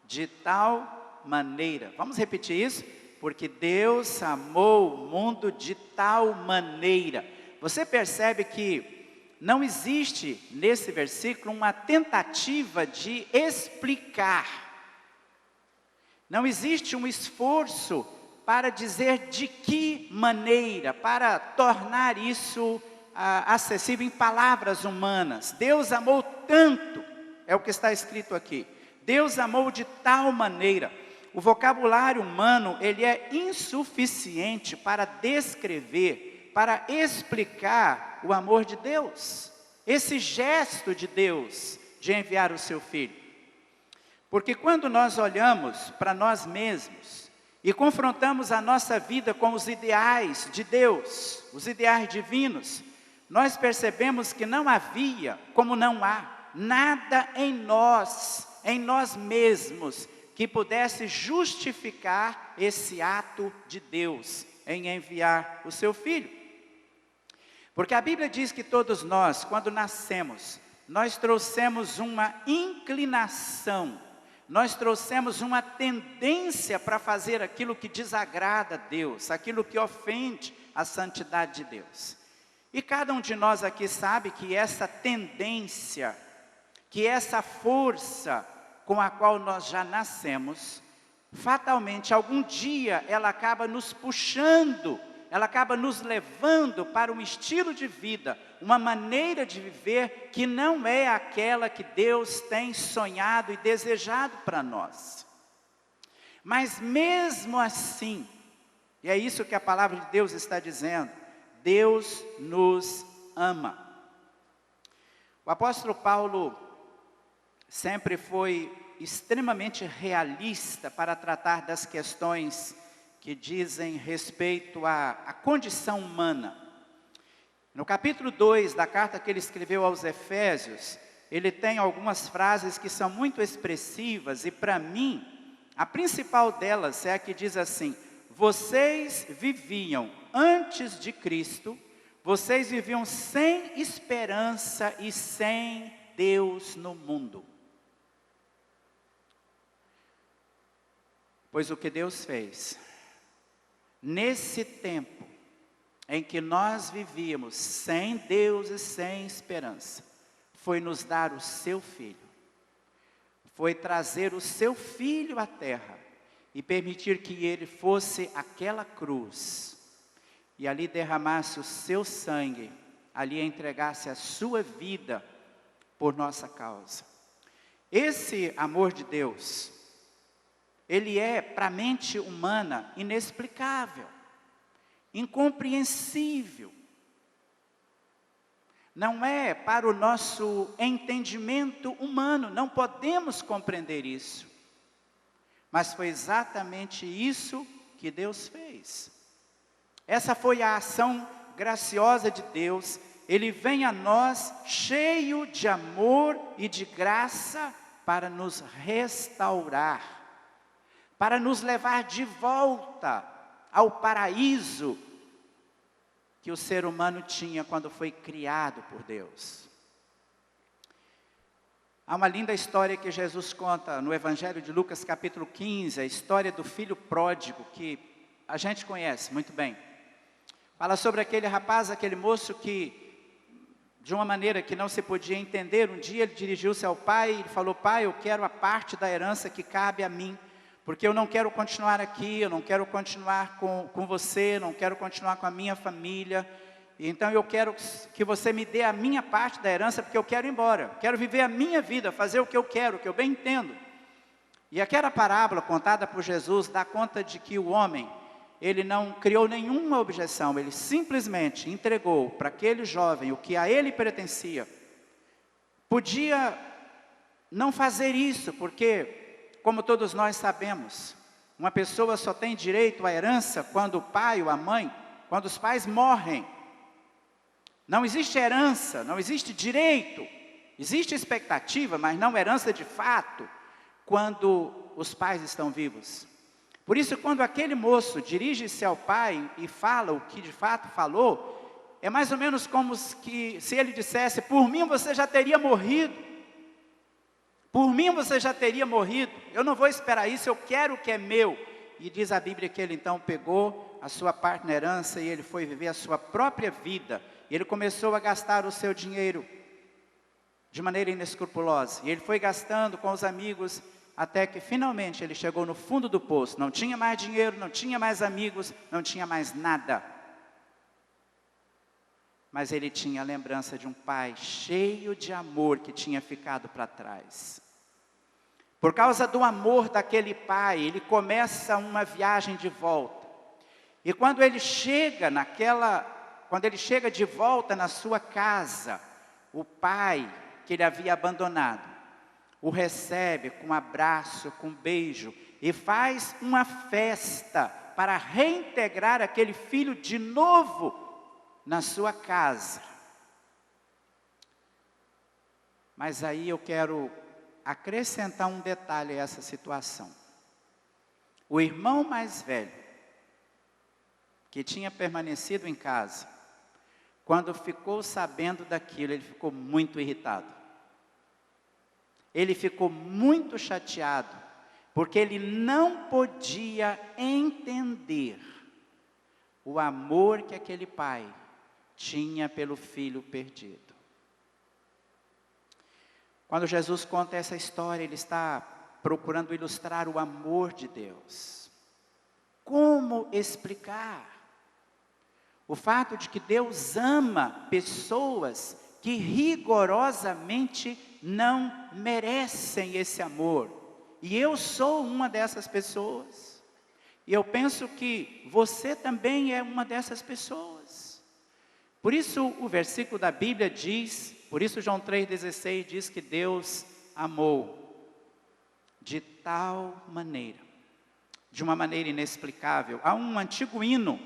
de tal maneira. Vamos repetir isso? Porque Deus amou o mundo de tal maneira. Você percebe que não existe nesse versículo uma tentativa de explicar. Não existe um esforço para dizer de que maneira, para tornar isso acessível em palavras humanas. Deus amou tanto, é o que está escrito aqui. Deus amou de tal maneira. O vocabulário humano, ele é insuficiente para descrever, para explicar o amor de Deus. Esse gesto de Deus de enviar o seu Filho. Porque quando nós olhamos para nós mesmos e confrontamos a nossa vida com os ideais de Deus, os ideais divinos, nós percebemos que não havia, como não há, nada em nós mesmos, que pudesse justificar esse ato de Deus em enviar o seu Filho. Porque a Bíblia diz que todos nós, quando nascemos, nós trouxemos uma inclinação, nós trouxemos uma tendência para fazer aquilo que desagrada a Deus, aquilo que ofende a santidade de Deus. E cada um de nós aqui sabe que essa tendência, que essa força com a qual nós já nascemos, fatalmente, algum dia, ela acaba nos puxando, ela acaba nos levando para um estilo de vida, uma maneira de viver que não é aquela que Deus tem sonhado e desejado para nós. Mas mesmo assim, e é isso que a palavra de Deus está dizendo, Deus nos ama. O apóstolo Paulo sempre foi extremamente realista para tratar das questões que dizem respeito à condição humana. No capítulo 2 da carta que ele escreveu aos Efésios, ele tem algumas frases que são muito expressivas, e para mim, a principal delas é a que diz assim: vocês viviam antes de Cristo vocês viviam sem esperança e sem Deus no mundo. Pois o que Deus fez, nesse tempo em que nós vivíamos sem Deus e sem esperança, foi nos dar o seu Filho. Foi trazer o seu Filho à terra e permitir que ele fosse aquela cruz e ali derramasse o seu sangue, ali entregasse a sua vida por nossa causa. Esse amor de Deus, ele é para a mente humana inexplicável, incompreensível. Não é para o nosso entendimento humano, não podemos compreender isso. Mas foi exatamente isso que Deus fez. Essa foi a ação graciosa de Deus. Ele vem a nós cheio de amor e de graça para nos restaurar, para nos levar de volta ao paraíso que o ser humano tinha quando foi criado por Deus. Há uma linda história que Jesus conta no Evangelho de Lucas, capítulo 15, a história do filho pródigo, que a gente conhece muito bem. Fala sobre aquele rapaz, aquele moço que, de uma maneira que não se podia entender, um dia ele dirigiu-se ao pai e falou: pai, eu quero a parte da herança que cabe a mim, porque eu não quero continuar aqui, eu não quero continuar com você, não quero continuar com a minha família. Então eu quero que você me dê a minha parte da herança, porque eu quero ir embora. Quero viver a minha vida, fazer o que eu quero, o que eu bem entendo. E aquela parábola contada por Jesus dá conta de que o homem, ele não criou nenhuma objeção, ele simplesmente entregou para aquele jovem o que a ele pertencia. Podia não fazer isso, porque, como todos nós sabemos, uma pessoa só tem direito à herança quando o pai ou a mãe, quando os pais morrem. Não existe herança, não existe direito, existe expectativa, mas não herança de fato, quando os pais estão vivos. Por isso, quando aquele moço dirige-se ao pai e fala o que de fato falou, é mais ou menos como se ele dissesse: por mim você já teria morrido, por mim você já teria morrido, eu não vou esperar isso, eu quero o que é meu. E diz a Bíblia que ele então pegou a sua parte na herança e ele foi viver a sua própria vida. Ele começou a gastar o seu dinheiro de maneira inescrupulosa. E ele foi gastando com os amigos, até que finalmente ele chegou no fundo do poço. Não tinha mais dinheiro, não tinha mais amigos, não tinha mais nada. Mas ele tinha a lembrança de um pai cheio de amor que tinha ficado para trás. Por causa do amor daquele pai, ele começa uma viagem de volta. E quando ele chega de volta na sua casa, o pai que ele havia abandonado, o recebe com um abraço, com um beijo, e faz uma festa para reintegrar aquele filho de novo na sua casa. Mas aí eu quero acrescentar um detalhe a essa situação. O irmão mais velho, que tinha permanecido em casa, quando ficou sabendo daquilo, ele ficou muito irritado. Ele ficou muito chateado, porque ele não podia entender o amor que aquele pai tinha pelo filho perdido. Quando Jesus conta essa história, ele está procurando ilustrar o amor de Deus. Como explicar o fato de que Deus ama pessoas que rigorosamente não merecem esse amor? E eu sou uma dessas pessoas. E eu penso que você também é uma dessas pessoas. Por isso o versículo da Bíblia diz, por isso João 3,16 diz que Deus amou de tal maneira, de uma maneira inexplicável. Há um antigo hino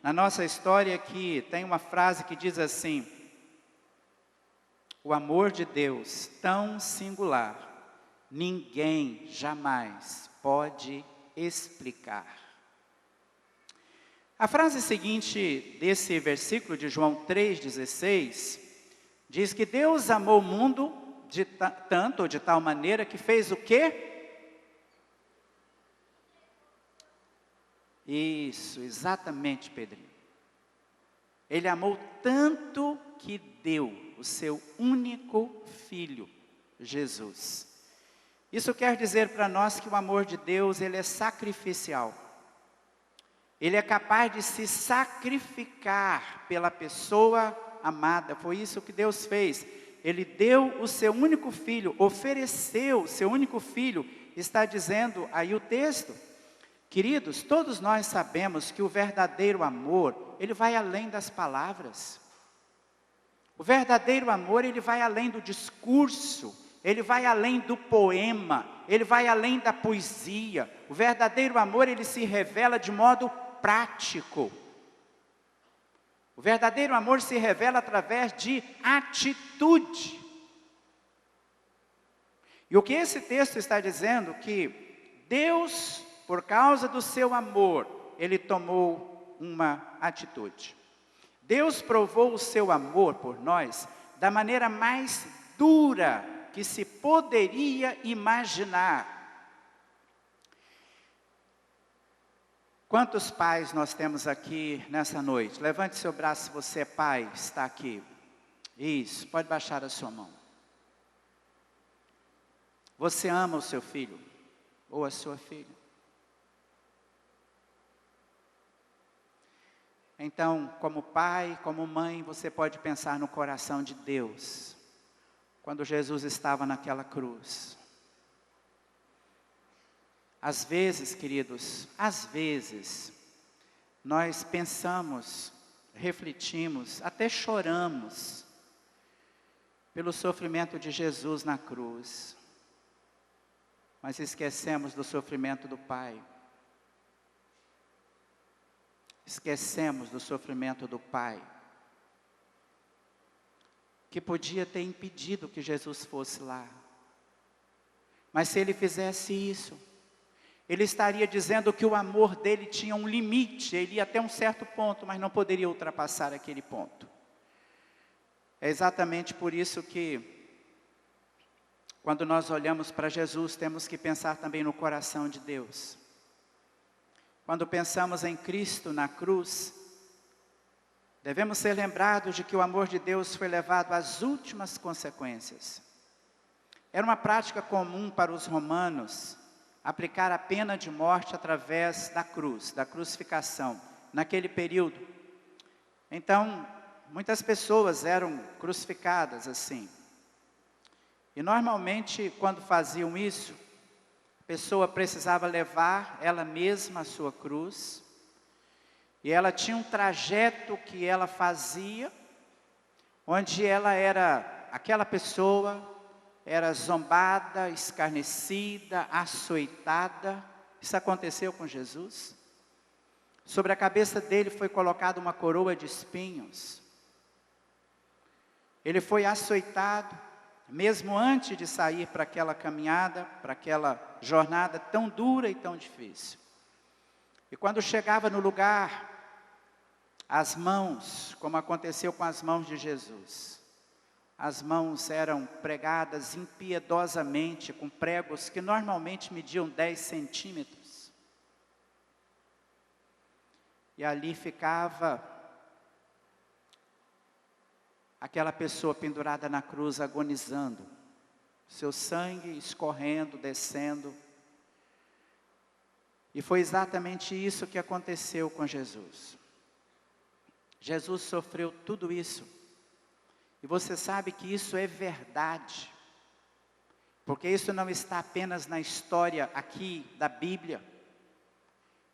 na nossa história que tem uma frase que diz assim: o amor de Deus tão singular, ninguém jamais pode explicar. A frase seguinte desse versículo de João 3,16 diz que Deus amou o mundo de tanto ou de tal maneira que fez o quê? Isso, exatamente, Pedrinho. Ele amou tanto que deu o seu único filho, Jesus. Isso quer dizer para nós que o amor de Deus, ele é sacrificial. Ele é capaz de se sacrificar pela pessoa amada. Foi isso que Deus fez. Ele deu o seu único filho, ofereceu o seu único filho. Está dizendo aí o texto. Queridos, todos nós sabemos que o verdadeiro amor, ele vai além das palavras. O verdadeiro amor, ele vai além do discurso, ele vai além do poema, ele vai além da poesia. O verdadeiro amor, ele se revela de modo prático. O verdadeiro amor se revela através de atitude. E o que esse texto está dizendo? Que Deus, por causa do seu amor, ele tomou uma atitude. Deus provou o seu amor por nós da maneira mais dura que se poderia imaginar. Quantos pais nós temos aqui nessa noite? Levante seu braço se você é pai, está aqui. Isso, pode baixar a sua mão. Você ama o seu filho ou a sua filha? Então, como pai, como mãe, você pode pensar no coração de Deus, quando Jesus estava naquela cruz. Às vezes, queridos, às vezes, nós pensamos, refletimos, até choramos, pelo sofrimento de Jesus na cruz, mas esquecemos do sofrimento do Pai. Esquecemos do sofrimento do Pai, que podia ter impedido que Jesus fosse lá. Mas se ele fizesse isso, ele estaria dizendo que o amor dele tinha um limite, ele ia até um certo ponto, mas não poderia ultrapassar aquele ponto. É exatamente por isso que, quando nós olhamos para Jesus, temos que pensar também no coração de Deus. Quando pensamos em Cristo na cruz, devemos ser lembrados de que o amor de Deus foi levado às últimas consequências. Era uma prática comum para os romanos aplicar a pena de morte através da cruz, da crucificação, naquele período. Então, muitas pessoas eram crucificadas assim. E normalmente, quando faziam isso, a pessoa precisava levar ela mesma a sua cruz, e ela tinha um trajeto que ela fazia, onde ela era, aquela pessoa era zombada, escarnecida, açoitada. Isso aconteceu com Jesus. Sobre a cabeça dele foi colocada uma coroa de espinhos. Ele foi açoitado, mesmo antes de sair para aquela caminhada, para aquela jornada tão dura e tão difícil. E quando chegava no lugar, as mãos, como aconteceu com as mãos de Jesus, as mãos eram pregadas impiedosamente com pregos que normalmente mediam 10 centímetros. E ali ficava aquela pessoa pendurada na cruz, agonizando, seu sangue escorrendo, descendo. E foi exatamente isso que aconteceu com Jesus. Jesus sofreu tudo isso. E você sabe que isso é verdade, porque isso não está apenas na história aqui da Bíblia,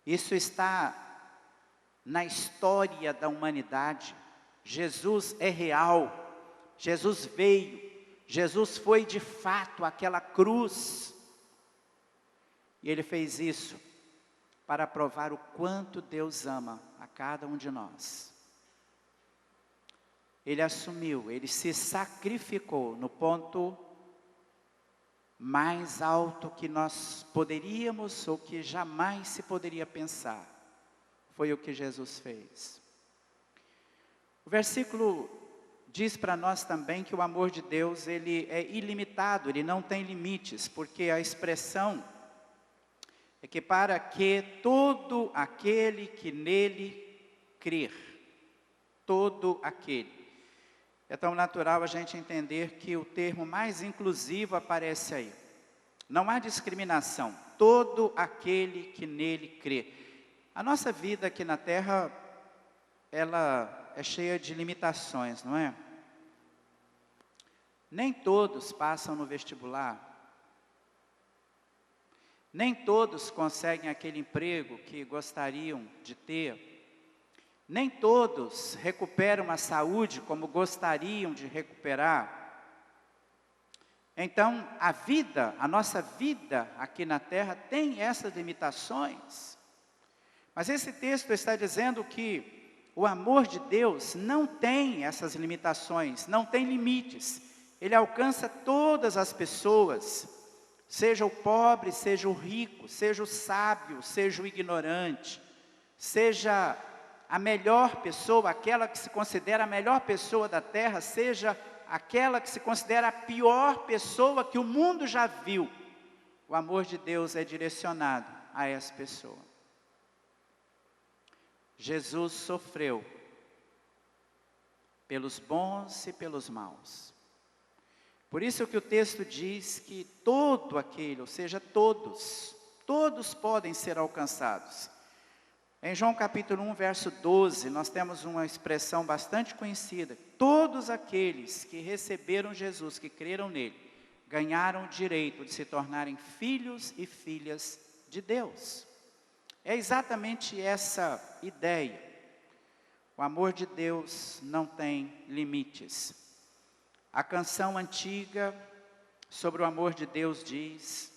isso está na história da humanidade. Jesus é real, Jesus veio, Jesus foi de fato àquela cruz, e Ele fez isso para provar o quanto Deus ama a cada um de nós. Ele assumiu, ele se sacrificou no ponto mais alto que nós poderíamos ou que jamais se poderia pensar. Foi o que Jesus fez. O versículo diz para nós também que o amor de Deus, ele é ilimitado, ele não tem limites, porque a expressão é que para que todo aquele que nele crer, todo aquele. É tão natural a gente entender que o termo mais inclusivo aparece aí. Não há discriminação, todo aquele que nele crê. A nossa vida aqui na Terra, ela é cheia de limitações, não é? Nem todos passam no vestibular. Nem todos conseguem aquele emprego que gostariam de ter. Nem todos recuperam a saúde como gostariam de recuperar. Então, a nossa vida aqui na Terra tem essas limitações. Mas esse texto está dizendo que o amor de Deus não tem essas limitações, não tem limites. Ele alcança todas as pessoas, seja o pobre, seja o rico, seja o sábio, seja o ignorante, seja a melhor pessoa, aquela que se considera a melhor pessoa da terra, seja aquela que se considera a pior pessoa que o mundo já viu. O amor de Deus é direcionado a essa pessoa. Jesus sofreu pelos bons e pelos maus. Por isso que o texto diz que todo aquele, ou seja, todos podem ser alcançados. Em João capítulo 1, verso 12, nós temos uma expressão bastante conhecida. Todos aqueles que receberam Jesus, que creram nele, ganharam o direito de se tornarem filhos e filhas de Deus. É exatamente essa ideia. O amor de Deus não tem limites. A canção antiga sobre o amor de Deus diz: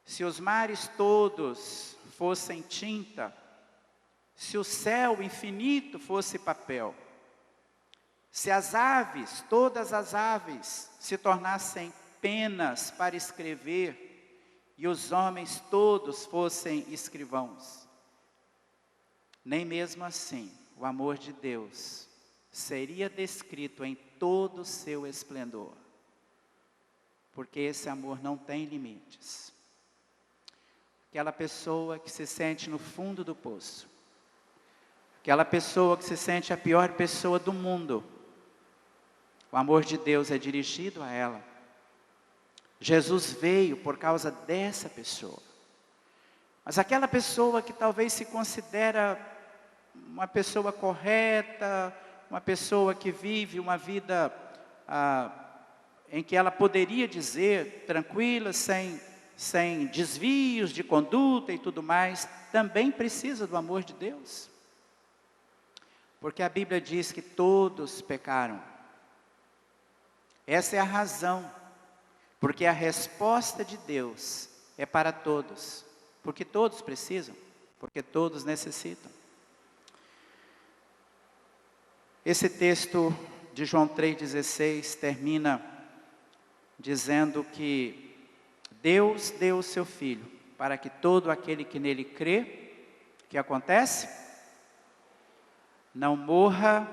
se os mares todos fossem tinta, se o céu infinito fosse papel, se as aves, todas as aves, se tornassem penas para escrever, e os homens todos fossem escrivãos, nem mesmo assim o amor de Deus seria descrito em todo o seu esplendor, porque esse amor não tem limites. Aquela pessoa que se sente no fundo do poço, aquela pessoa que se sente a pior pessoa do mundo, o amor de Deus é dirigido a ela. Jesus veio por causa dessa pessoa. Mas aquela pessoa que talvez se considera uma pessoa correta, uma pessoa que vive uma vida em que ela poderia dizer tranquila, sem desvios de conduta e tudo mais, também precisa do amor de Deus. Porque a Bíblia diz que todos pecaram. Essa é a razão, porque a resposta de Deus é para todos, porque todos precisam, porque todos necessitam. Esse texto de João 3,16 termina dizendo que Deus deu o seu Filho para que todo aquele que nele crê, o que acontece? Não morra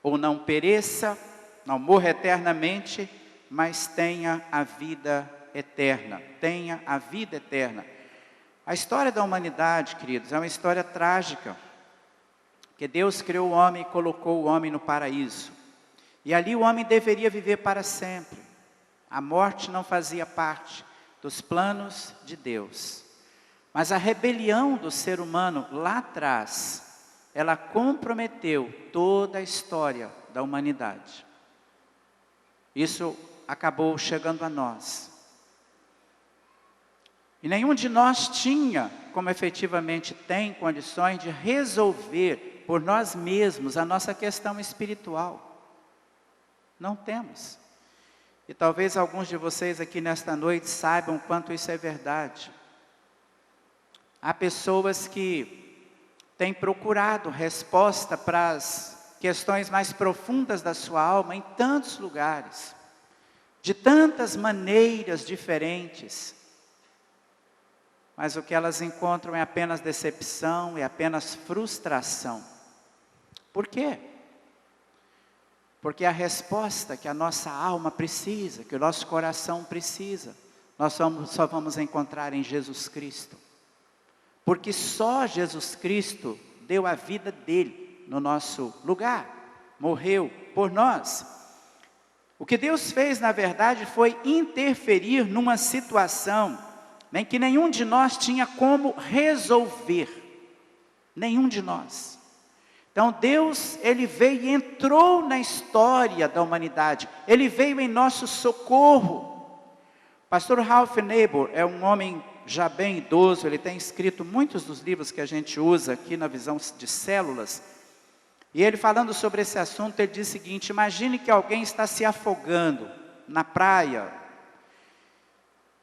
ou não pereça, não morra eternamente, mas tenha a vida eterna, tenha a vida eterna. A história da humanidade, queridos, é uma história trágica, porque Deus criou o homem e colocou o homem no paraíso, e ali o homem deveria viver para sempre. A morte não fazia parte dos planos de Deus, mas a rebelião do ser humano lá atrás, ela comprometeu toda a história da humanidade. Isso acabou chegando a nós. E nenhum de nós tinha, como efetivamente tem, condições de resolver por nós mesmos a nossa questão espiritual. Não temos. E talvez alguns de vocês aqui nesta noite saibam o quanto isso é verdade. Há pessoas que têm procurado resposta para as questões mais profundas da sua alma em tantos lugares, de tantas maneiras diferentes. mas o que elas encontram é apenas decepção, é apenas frustração. Por quê? Porque a resposta que a nossa alma precisa, que o nosso coração precisa, nós só vamos encontrar em Jesus Cristo. Porque só Jesus Cristo deu a vida dele no nosso lugar, morreu por nós. O que Deus fez, na verdade, foi interferir numa situação em que nenhum de nós tinha como resolver. Nenhum de nós. Então Deus, Ele veio e entrou na história da humanidade. Ele veio em nosso socorro. Pastor Ralph Neighbour é um homem já bem idoso, ele tem escrito muitos dos livros que a gente usa aqui na visão de células. E ele falando sobre esse assunto, ele diz o seguinte: imagine que alguém está se afogando na praia.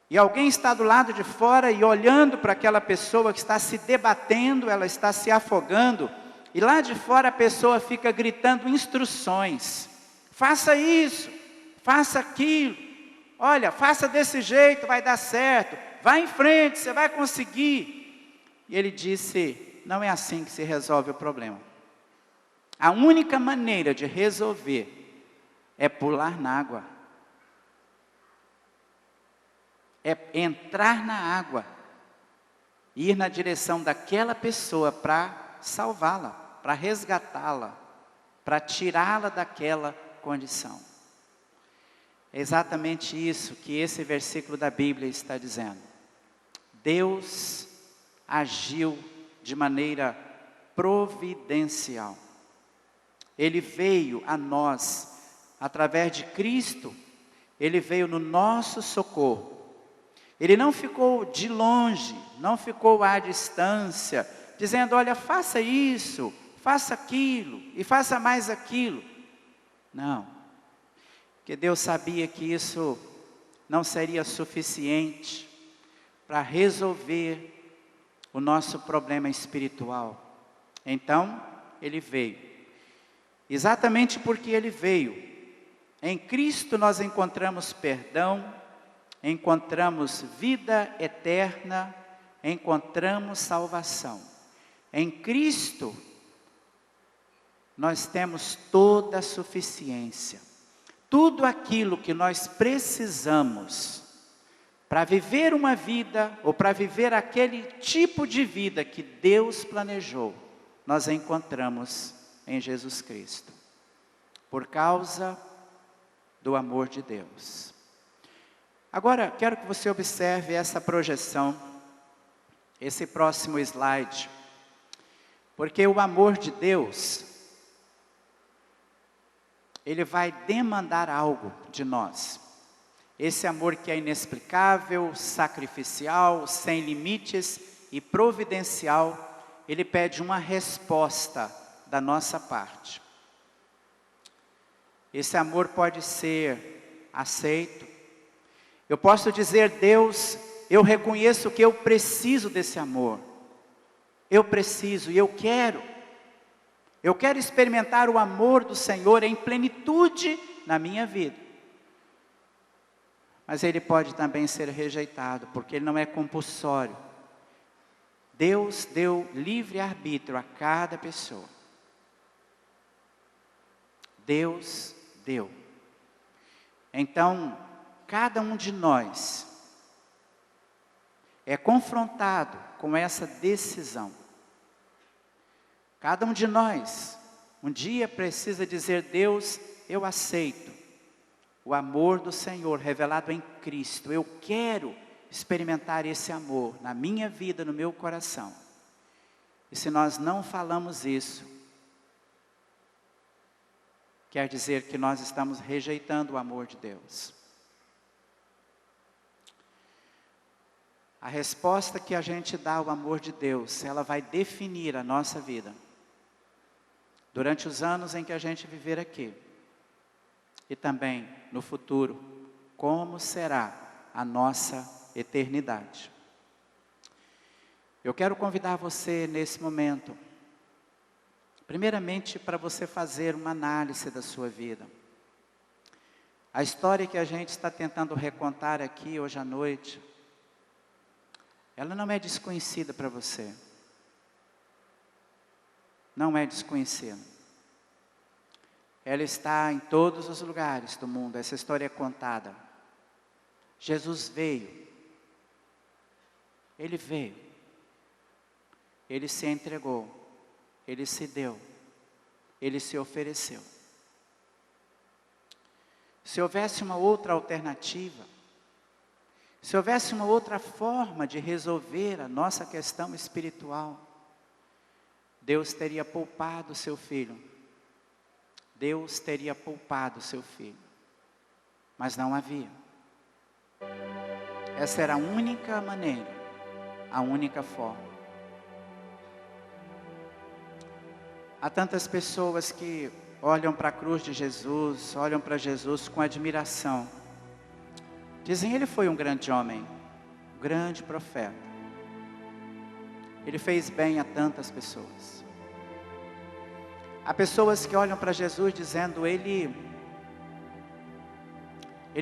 E alguém está do lado de fora e olhando para aquela pessoa que está se debatendo, ela está se afogando. E lá de fora a pessoa fica gritando instruções. Faça isso, faça aquilo. Olha, faça desse jeito, vai dar certo. Vá em frente, você vai conseguir. E ele disse, não é assim que se resolve o problema. A única maneira de resolver é pular na água. É entrar na água. Ir na direção daquela pessoa para salvá-la, para resgatá-la, para tirá-la daquela condição. É exatamente isso que esse versículo da Bíblia está dizendo. Deus agiu de maneira providencial. Ele veio a nós, através de Cristo, Ele veio no nosso socorro. Ele não ficou de longe, não ficou à distância, dizendo, olha, faça isso, faça aquilo, e faça mais aquilo. Não, porque Deus sabia que isso não seria suficiente para resolver o nosso problema espiritual. Então, Ele veio. Exatamente porque Ele veio. Em Cristo nós encontramos perdão, encontramos vida eterna, encontramos salvação. Em Cristo, nós temos toda a suficiência. Tudo aquilo que nós precisamos para viver uma vida, ou para viver aquele tipo de vida que Deus planejou, nós encontramos em Jesus Cristo. Por causa do amor de Deus. Agora, quero que você observe essa projeção, esse próximo slide. Porque o amor de Deus, Ele vai demandar algo de nós. Esse amor que é inexplicável, sacrificial, sem limites e providencial, Ele pede uma resposta da nossa parte. Esse amor pode ser aceito. Eu posso dizer, Deus, eu reconheço que eu preciso desse amor. Eu preciso e eu quero. Eu quero experimentar o amor do Senhor em plenitude na minha vida. Mas Ele pode também ser rejeitado, porque Ele não é compulsório. Deus deu livre arbítrio a cada pessoa. Deus deu. Então, cada um de nós é confrontado com essa decisão. Cada um de nós, um dia precisa dizer, Deus, eu aceito o amor do Senhor revelado em Cristo. Eu quero experimentar esse amor na minha vida, no meu coração. E se nós não falamos isso, quer dizer que nós estamos rejeitando o amor de Deus. A resposta que a gente dá ao amor de Deus, ela vai definir a nossa vida. Durante os anos em que a gente viver aqui. E também no futuro, como será a nossa eternidade. Eu quero convidar você nesse momento, primeiramente para você fazer uma análise da sua vida. A história que a gente está tentando recontar aqui hoje à noite, ela não é desconhecida para você. Não é desconhecida. Ela está em todos os lugares do mundo, essa história é contada. Jesus veio. Ele veio. Ele se entregou. Ele se deu. Ele se ofereceu. Se houvesse uma outra alternativa, se houvesse uma outra forma de resolver a nossa questão espiritual, Deus teria poupado o seu filho. Deus teria poupado o seu filho. Mas não havia. Essa era a única maneira, a única forma. Há tantas pessoas que olham para a cruz de Jesus, olham para Jesus com admiração. Dizem, ele foi um grande homem, um grande profeta. Ele fez bem a tantas pessoas. Há pessoas que olham para Jesus dizendo, ele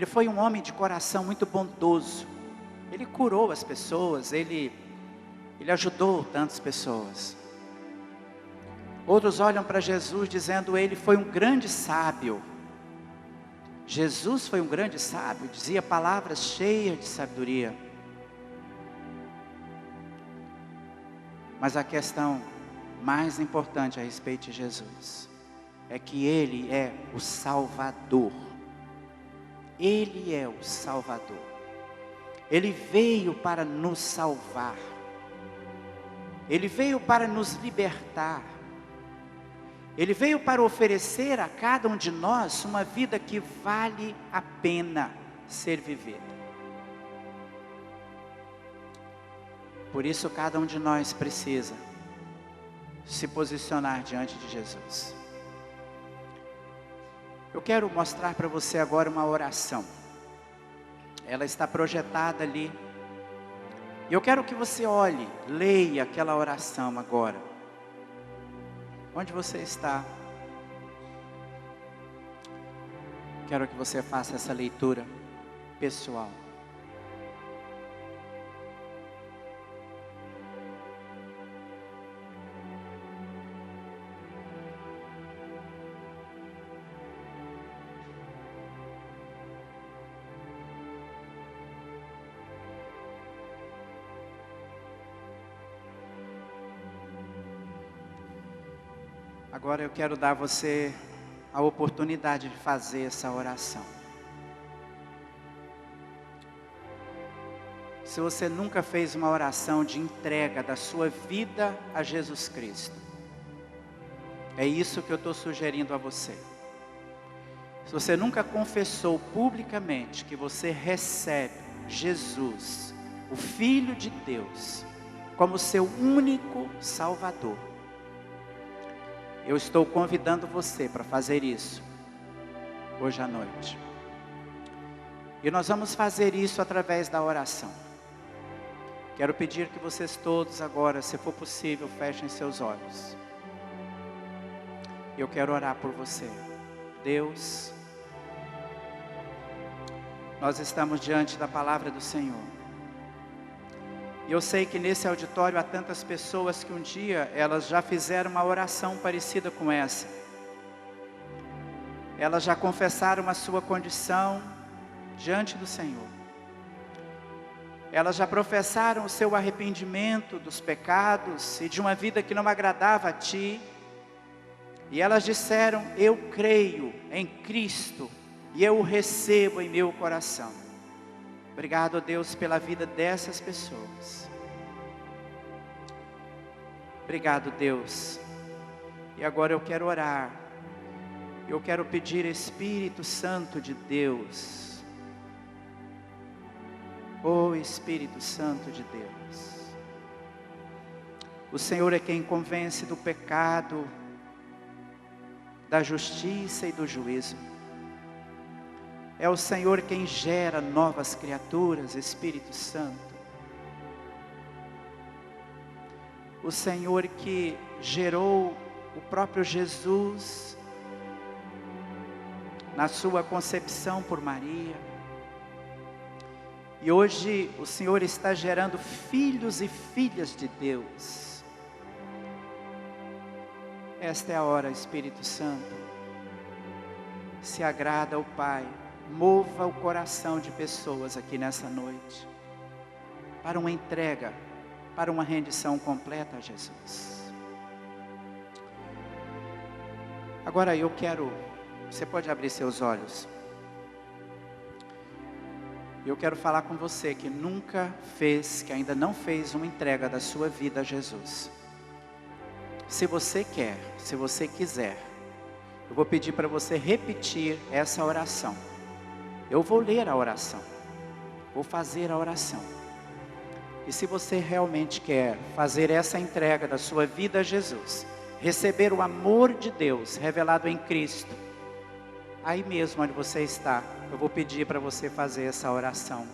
foi um homem de coração muito bondoso. Ele curou as pessoas, ele ajudou tantas pessoas. Outros olham para Jesus dizendo, ele foi um grande sábio. Jesus foi um grande sábio, dizia palavras cheias de sabedoria. Mas a questão mais importante a respeito de Jesus é que ele é o Salvador. Ele é o Salvador. Ele veio para nos salvar. Ele veio para nos libertar. Ele veio para oferecer a cada um de nós uma vida que vale a pena ser vivida. Por isso cada um de nós precisa se posicionar diante de Jesus. Eu quero mostrar para você agora uma oração. Ela está projetada ali. E eu quero que você olhe, leia aquela oração agora. Onde você está? Quero que você faça essa leitura pessoal. Agora eu quero dar a você a oportunidade de fazer essa oração. Se você nunca fez uma oração de entrega da sua vida a Jesus Cristo, é isso que eu estou sugerindo a você. Se você nunca confessou publicamente que você recebe Jesus, o Filho de Deus, como seu único Salvador, eu estou convidando você para fazer isso hoje à noite. E nós vamos fazer isso através da oração. Quero pedir que vocês todos agora, se for possível, fechem seus olhos. Eu quero orar por você. Deus, nós estamos diante da palavra do Senhor. E eu sei que nesse auditório há tantas pessoas que um dia elas já fizeram uma oração parecida com essa. Elas já confessaram a sua condição diante do Senhor. Elas já professaram o seu arrependimento dos pecados e de uma vida que não agradava a Ti. E elas disseram, eu creio em Cristo e eu o recebo em meu coração. Obrigado, Deus, pela vida dessas pessoas. Obrigado, Deus. E agora eu quero orar. Eu quero pedir, Espírito Santo de Deus. Oh, Espírito Santo de Deus. O Senhor é quem convence do pecado, da justiça e do juízo. É o Senhor quem gera novas criaturas, Espírito Santo. O Senhor que gerou o próprio Jesus na sua concepção por Maria. E hoje o Senhor está gerando filhos e filhas de Deus. Esta é a hora, Espírito Santo. Se agrada ao Pai, mova o coração de pessoas aqui nessa noite, para uma entrega, para uma rendição completa a Jesus. Agora você pode abrir seus olhos. Eu quero falar com você que nunca fez, que ainda não fez uma entrega da sua vida a Jesus. Se você quer, se você quiser, eu vou pedir para você repetir essa oração. Eu vou ler a oração, vou fazer a oração. E se você realmente quer fazer essa entrega da sua vida a Jesus, receber o amor de Deus revelado em Cristo, aí mesmo onde você está, eu vou pedir para você fazer essa oração.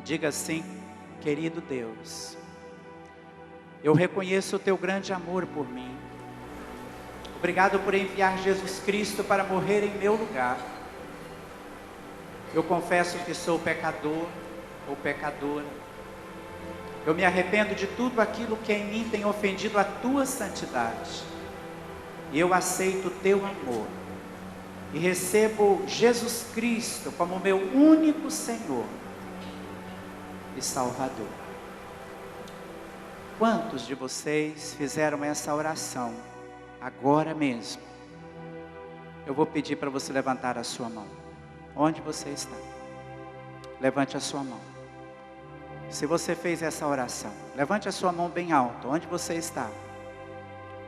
Diga assim: querido Deus, eu reconheço o teu grande amor por mim. Obrigado por enviar Jesus Cristo para morrer em meu lugar. Eu confesso que sou pecador ou pecadora. Eu me arrependo de tudo aquilo que em mim tem ofendido a tua santidade. E eu aceito o teu amor. E recebo Jesus Cristo como meu único Senhor e Salvador. Quantos de vocês fizeram essa oração agora mesmo? Eu vou pedir para você levantar a sua mão. Onde você está? Levante a sua mão. Se você fez essa oração, levante a sua mão bem alto. Onde você está?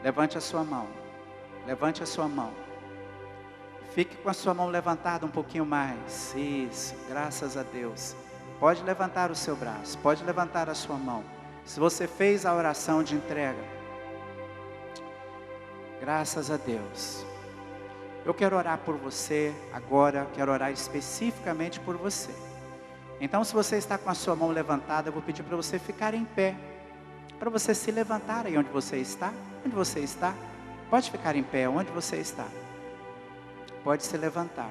Levante a sua mão. Levante a sua mão. Fique com a sua mão levantada um pouquinho mais. Isso, graças a Deus. Pode levantar o seu braço, pode levantar a sua mão. Se você fez a oração de entrega, graças a Deus. Eu quero orar por você agora, quero orar especificamente por você. Então, se você está com a sua mão levantada, eu vou pedir para você ficar em pé, para você se levantar aí onde você está. Onde você está? Pode ficar em pé, onde você está. Pode se levantar.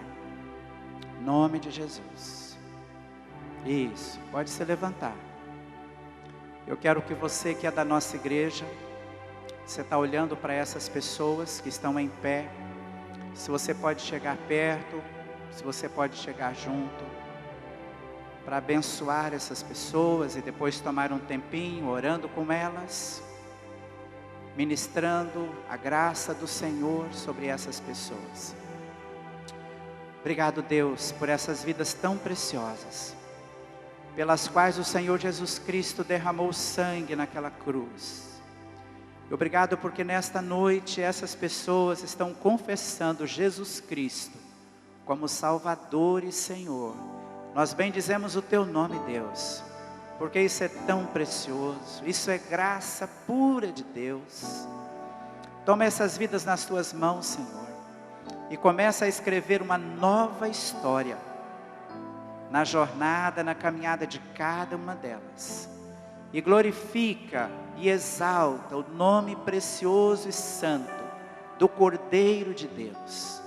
Em nome de Jesus. Isso, pode se levantar. Eu quero que você que é da nossa igreja, você está olhando para essas pessoas que estão em pé. Se você pode chegar perto, se você pode chegar junto, para abençoar essas pessoas e depois tomar um tempinho orando com elas, ministrando a graça do Senhor sobre essas pessoas. Obrigado, Deus, por essas vidas tão preciosas, pelas quais o Senhor Jesus Cristo derramou sangue naquela cruz. Obrigado porque nesta noite essas pessoas estão confessando Jesus Cristo como Salvador e Senhor. Nós bendizemos o teu nome, Deus, porque isso é tão precioso, isso é graça pura de Deus. Toma essas vidas nas tuas mãos, Senhor, e começa a escrever uma nova história na jornada, na caminhada de cada uma delas. E glorifica e exalta o nome precioso e santo do Cordeiro de Deus,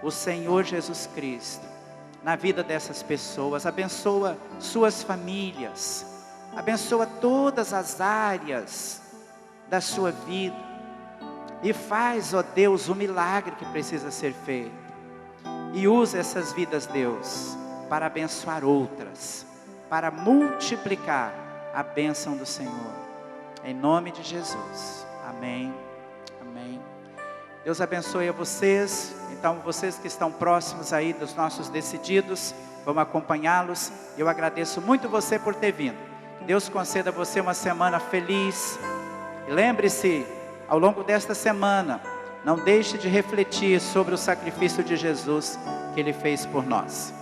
o Senhor Jesus Cristo, na vida dessas pessoas. Abençoa suas famílias, abençoa todas as áreas da sua vida, e faz, ó Deus, o milagre que precisa ser feito, e usa essas vidas, Deus, para abençoar outras, para multiplicar a bênção do Senhor, em nome de Jesus, amém, amém. Deus abençoe a vocês. Então, vocês que estão próximos aí dos nossos decididos, vamos acompanhá-los. Eu agradeço muito você por ter vindo. Que Deus conceda a você uma semana feliz. E lembre-se, ao longo desta semana, não deixe de refletir sobre o sacrifício de Jesus que Ele fez por nós.